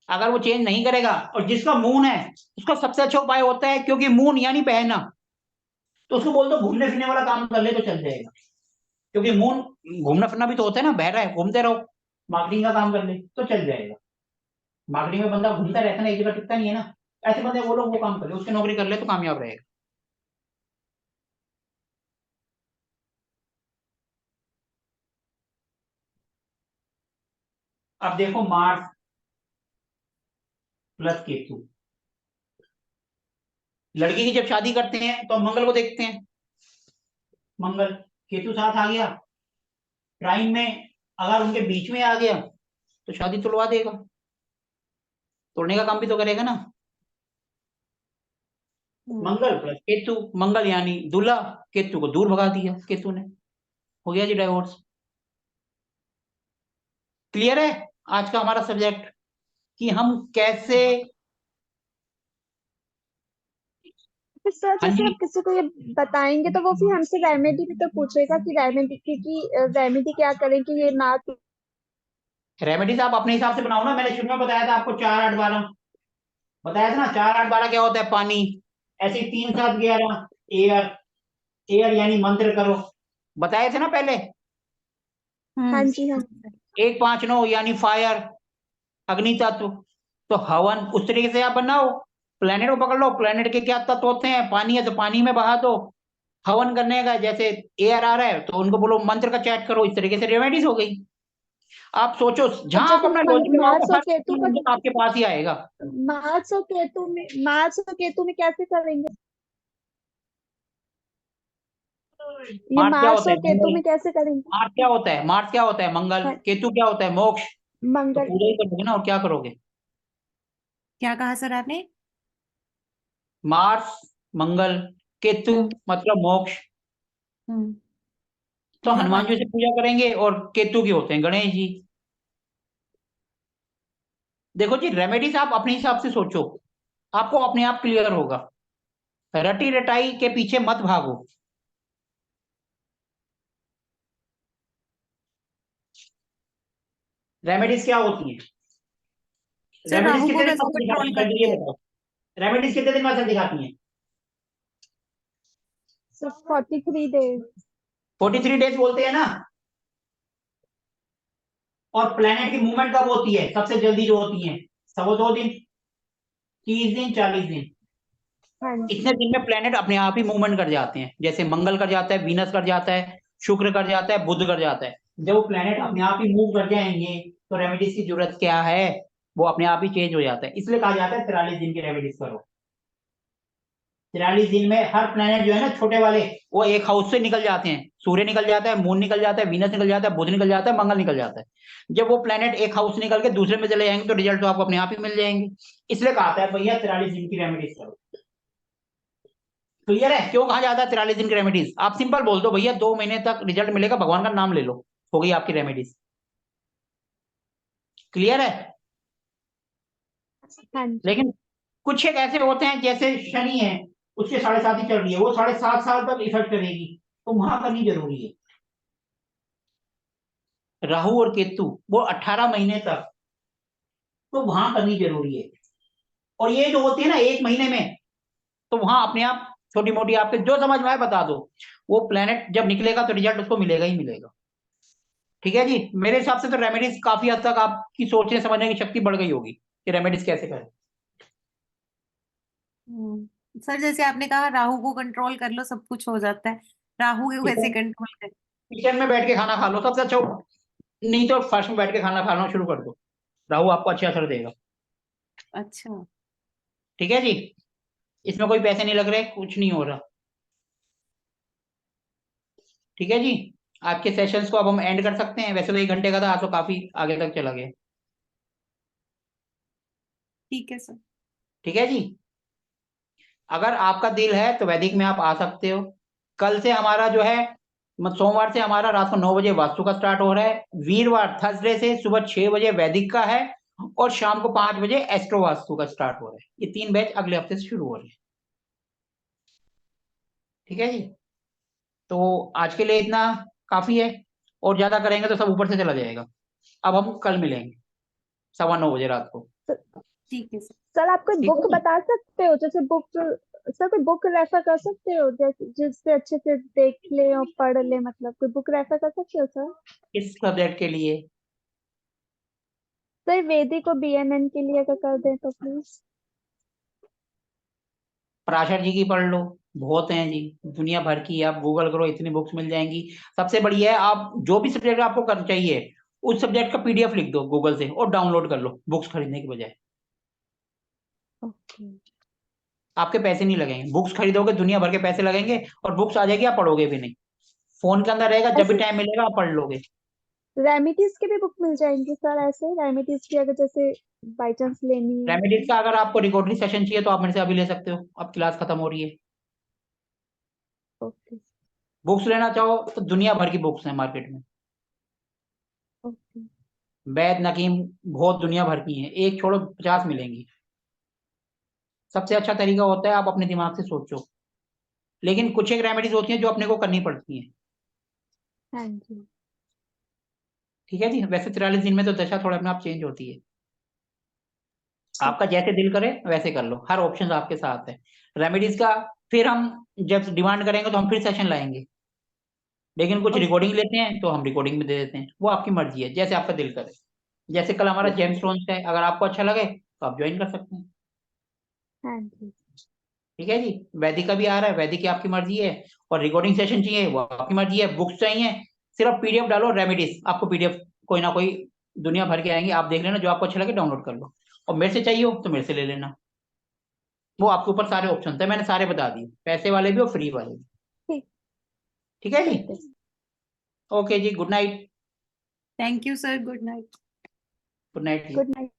Speaker 1: अगर वो चेंज नहीं करेगा, और जिसका मून है उसका सबसे अच्छा उपाय होता है, क्योंकि मून यानी बहना, तो उसको बोल दो घूमने फिरने वाला काम कर ले तो चल जाएगा। क्योंकि मून घूमना फिरना भी तो होता है ना, बह रहा है घूमते रहो, मार्केटिंग का काम कर ले तो चल जाएगा। मार्केटिंग में बंदा घूमता रहता है ना, एक जगह टिकता नहीं है ना। ऐसे बंदे वो लोग वो काम कर ले, उसकी नौकरी कर ले तो कामयाब रहेगा। अब देखो मार्स प्लस केतु, लड़की की जब शादी करते हैं तो हम मंगल को देखते हैं, मंगल केतु साथ आ गया ट्राइन में, अगर उनके बीच में आ गया तो शादी तुड़वा देगा, तोड़ने का काम भी तो करेगा ना। मंगल प्लस केतु, मंगल यानी दूल्हा, केतु को दूर भगा दिया केतु ने, हो गया जी डाइवोर्स। क्लियर है आज का हमारा सब्जेक्ट, कि हम कैसे।
Speaker 3: फिर सर
Speaker 1: हाँ
Speaker 3: जैसे
Speaker 1: जी,
Speaker 3: आप किसी को ये बताएंगे तो वो फिर हमसे रेमेडी भी तो पूछेगा कि रेमेडी क्या करें कि ये ना।
Speaker 1: रेमेडीज आप अपने हिसाब से बनाओ ना। मैंने शुरू में बताया था आपको 4 8 12 बताया था ना। 4 8 12 क्या होता है? पानी। ऐसे 3 7 11 एयर। एयर यानी मंत्र करो, बताए थे ना पहले।
Speaker 3: हाँ जी हाँ।
Speaker 1: 1 5 9 यानी फायर, अग्नि तत्व। तो हवन उस तरीके से आप बनाओ। प्लेनेट को पकड़ लो, प्लेनेट के क्या तत्व होते हैं? पानी है तो पानी में बहा दो। हवन करने का जैसे एयर आ रहा है तो उनको बोलो मंत्र का चैट करो। इस तरीके से रेमेडीज हो गई। आप सोचो,
Speaker 3: अब
Speaker 1: जहां आप
Speaker 3: जैसे
Speaker 1: अपना लॉजिक
Speaker 3: मार्स
Speaker 1: लगाओगे
Speaker 3: और
Speaker 1: हर
Speaker 3: केतु का,
Speaker 1: मंत्र आपके पास ही आएगा।
Speaker 3: मार्स और केतु में कैसे करेंगे? ये
Speaker 1: मार्स क्या
Speaker 3: मार्स
Speaker 1: होता है?
Speaker 3: और केतु
Speaker 1: मंगल।
Speaker 3: में कैसे करेंगे?
Speaker 1: मार्स क्या होता है? मार्स क्या होता है? मंगल।
Speaker 3: हाँ,
Speaker 1: केतु क्या होता है? मोक्ष। तो
Speaker 3: मंगल।
Speaker 1: पूजा ही करोगे ना, और क्या करोगे?
Speaker 2: क्या कहा सर आपने?
Speaker 1: मार्स, मंगल, केतु
Speaker 2: हम्म।
Speaker 1: मतलब मोक्ष।
Speaker 2: हम्म।
Speaker 1: तो
Speaker 2: यह
Speaker 1: हनुमान
Speaker 2: बात
Speaker 1: जी से पूजा करेंगे, और केतु के होते हैं गणेश जी। देखो जी, रेमेडीज आप अपने हिसाब से सोचो, आपको अपने आप क्लियर होगा। रटी रटाई के पीछे मत भागो। रेमेडीज क्या होती हैं?
Speaker 2: सर
Speaker 1: रेमेडीज
Speaker 2: राहु को
Speaker 1: कितने दिन
Speaker 2: कैसे
Speaker 1: बाद दिखाती
Speaker 2: कंट्रोल
Speaker 1: हैं, पहले
Speaker 2: करते
Speaker 1: ये
Speaker 2: हैं?
Speaker 1: बताओ। रेमेडीज कितने दिन बाद से दिखाती हैं?
Speaker 3: सिर्फ 43 डेज।
Speaker 1: 43 डेज बोलते हैं ना। और प्लेनेट की मूवमेंट कब होती है सबसे जल्दी जो होती है? 2.25 दिन, 30 दिन, 40 दिन।
Speaker 3: हाँ जी।
Speaker 1: इतने दिन में प्लेनेट अपने आप ही मूवमेंट कर जाते हैं। जैसे मंगल कर जाता है, वीनस कर जाता है, शुक्र कर जाता है, बुध कर जाता है। जब वो प्लेनेट अपने
Speaker 3: हम्म।
Speaker 1: आप ही मूव कर जाएंगे तो रेमेडीज की जरूरत क्या है? वो अपने आप ही चेंज हो जाता है। इसलिए कहा जाता है 43 दिन की रेमेडीज करो। 43 दिन में हर प्लेनेट जो है ना, छोटे वाले, वो एक हाउस से निकल जाते हैं। सूर्य निकल जाता है, मून निकल जाता है, वीनस निकल जाता है, बुध निकल जाता है, मंगल निकल जाता है। जब वो प्लेनेट एक हाउस से निकल के दूसरे में चले जाएंगे तो रिजल्ट तो आपको अपने आप ही मिल जाएंगे। इसलिए कहा है भैया 43 दिन की रेमेडीज करो। क्लियर है क्यों कहा जाता है 43 दिन की रेमेडीज? आप सिंपल बोल दो भैया 2 महीने तक रिजल्ट मिलेगा, भगवान का नाम ले लो, हो गई आपकी रेमेडीज। क्लियर है?
Speaker 3: हाँ जी।
Speaker 1: लेकिन कुछ एक ऐसे होते हैं, जैसे शनि है, उसके 7.5 ही चल रही है, वो 7.5 साल तक इफेक्ट करेगी, तो वहां करनी जरूरी है। राहु और केतु वो 18 महीने तक, तो वहां करनी जरूरी है। और ये जो होती है ना 1 महीने में, तो वहां अपने आप छोटी मोटी आपके जो समझ में आए बता दो। वो प्लेनेट जब निकलेगा तो रिजल्ट उसको मिलेगा ही मिलेगा। ठीक है जी। मेरे हिसाब से तो रेमेडीज काफी हद तक आपकी सोचने समझने की शक्ति बढ़ गई होगी कि रेमेडीज कैसे करें।
Speaker 2: सर जैसे आपने कहा राहु को कंट्रोल कर लो सब कुछ हो जाता है, राहु को कैसे
Speaker 1: किचन
Speaker 2: कंट्रोल कर?
Speaker 1: किचन में बैठ के खाना खा लो सबसे अच्छा। नहीं तो फर्श में बैठ के खाना खाना शुरू कर दो, राहु आपको अच्छे असर देगा।
Speaker 2: अच्छा।
Speaker 1: ठीक है जी। इसमें कोई पैसे नहीं लग रहे, कुछ नहीं हो रहा। ठीक है जी। आपके सेशंस को अब हम एंड कर सकते हैं। वैसे तो 1 घंटे का था, आज तो काफी आगे तक चला गया।
Speaker 2: ठीक है सर।
Speaker 1: ठीक है जी। अगर आपका दिल है तो वैदिक में आप आ सकते हो। कल से हमारा जो है, सोमवार से हमारा रात को 9 बजे वास्तु का स्टार्ट हो रहा है। वीरवार थर्सडे से सुबह 6 बजे वैदिक का है। और शाम को 5 बजे एस्ट्रो वास्तु का स्टार्ट हो रहा है। ये 3 बैच अगले हफ्ते से शुरू हो रहे हैं। ठीक है जी। तो आज के लिए इतना काफी है। और ज्यादा करेंगे तो सब ऊपर से चला जाएगा। अब हम कल मिलेंगे 9:15 बजे रात को।
Speaker 2: ठीक है सर।
Speaker 3: सर आप कोई
Speaker 1: ठीक है
Speaker 3: बुक
Speaker 1: जी।
Speaker 3: बता सकते हो जैसे बुक, सर कोई बुक रेफर कर सकते हो जैसे जिससे अच्छे से देख ले और पढ़ ले, मतलब कोई बुक रेफर कर सकते हो सर?
Speaker 1: किस सब्जेक्ट के लिए?
Speaker 3: सर वैदिक को बीएमएन के लिए अगर कर दें तो प्लीज।
Speaker 1: पराशर जी की पढ़ लो, बहुत हैं जी, दुनिया भर की। आप गूगल करो, इतनी बुक्स मिल जाएंगी। सबसे बढ़िया है, आप जो भी सब्जेक्ट आपको कर चाहिए, उस सब्जेक्ट का पीडीएफ लिख दो गूगल से और डाउनलोड कर लो, बुक्स खरीदने की बजाय।
Speaker 3: ओके।
Speaker 1: आपके पैसे नहीं लगेंगे, बुक्स खरीदोगे दुनिया भर के पैसे लगेंगे, और बुक्स आ जाएगी आप पढ़ोगे भी नहीं। फोन के अंदर रहेगा, जब भी
Speaker 3: ऐसे
Speaker 1: टाइम मिलेगा आप पढ़ लोगे।
Speaker 3: रेमिडीज की भी बुक मिल जाएंगी सर? ऐसे रेमिडीज की अगर जैसे बाई चांस लेनी है
Speaker 1: रेमेडीज
Speaker 3: तो?
Speaker 1: का अगर आपको रिकॉर्डिंग सेशन चाहिए तो आप मेरे से अभी ले सकते हो, अब क्लास खत्म हो रही है।
Speaker 3: ओके।
Speaker 1: बुक्स लेना चाहो तो दुनिया भर की बुक्स हैं मार्केट में।
Speaker 3: ओके।
Speaker 1: वैद नकीम बहुत दुनिया भर की हैं, एक छोड़ो 50 मिलेंगी। सबसे अच्छा तरीका होता है आप अपने दिमाग से सोचो, लेकिन कुछ एक रेमेडीज होती हैं जो अपने को करनी पड़ती हैं।
Speaker 3: हाँ जी।
Speaker 1: ठीक है जी। वैसे 43 दिन में तो दशा थोड़ा अपने आप चेंज होती है।
Speaker 3: ठीक।
Speaker 1: आपका जैसे दिल करे वैसे कर लो, हर ऑप्शन आपके साथ है रेमेडीज का। फिर हम जब डिमांड करेंगे तो हम फिर सेशन लाएंगे, लेकिन कुछ
Speaker 3: ओके।
Speaker 1: रिकॉर्डिंग लेते हैं तो हम रिकॉर्डिंग में दे देते हैं, वो आपकी मर्जी है, जैसे आपका दिल करे। जैसे कल हमारा जेम्स स्टोन्स का है, अगर आपको अच्छा लगे तो आप ज्वाइन कर सकते हैं।
Speaker 3: हाँ जी।
Speaker 1: ठीक है जी। वैदिक का भी आ रहा है, वैदिक की आपकी मर्जी है, और रिकॉर्डिंग सेशन चाहिए वो आपकी मर्जी है, बुक्स चाहिए सिर्फ पीडीएफ डालो रेमेडीज, आपको पीडीएफ कोई ना कोई दुनिया भर के आएंगे, आप देख लेना जो आपको अच्छा लगे डाउनलोड कर लो, और मेरे से चाहिए हो तो मेरे से ले लेना। वो आपके ऊपर सारे ऑप्शन है, मैंने सारे बता दिए, पैसे वाले भी और फ्री वाले भी।
Speaker 3: ठीक।
Speaker 1: ठीक है जी।
Speaker 3: ठीक है।
Speaker 1: ओके जी, good night.
Speaker 2: Thank you sir, good night.
Speaker 1: Good night जी।
Speaker 3: Good night.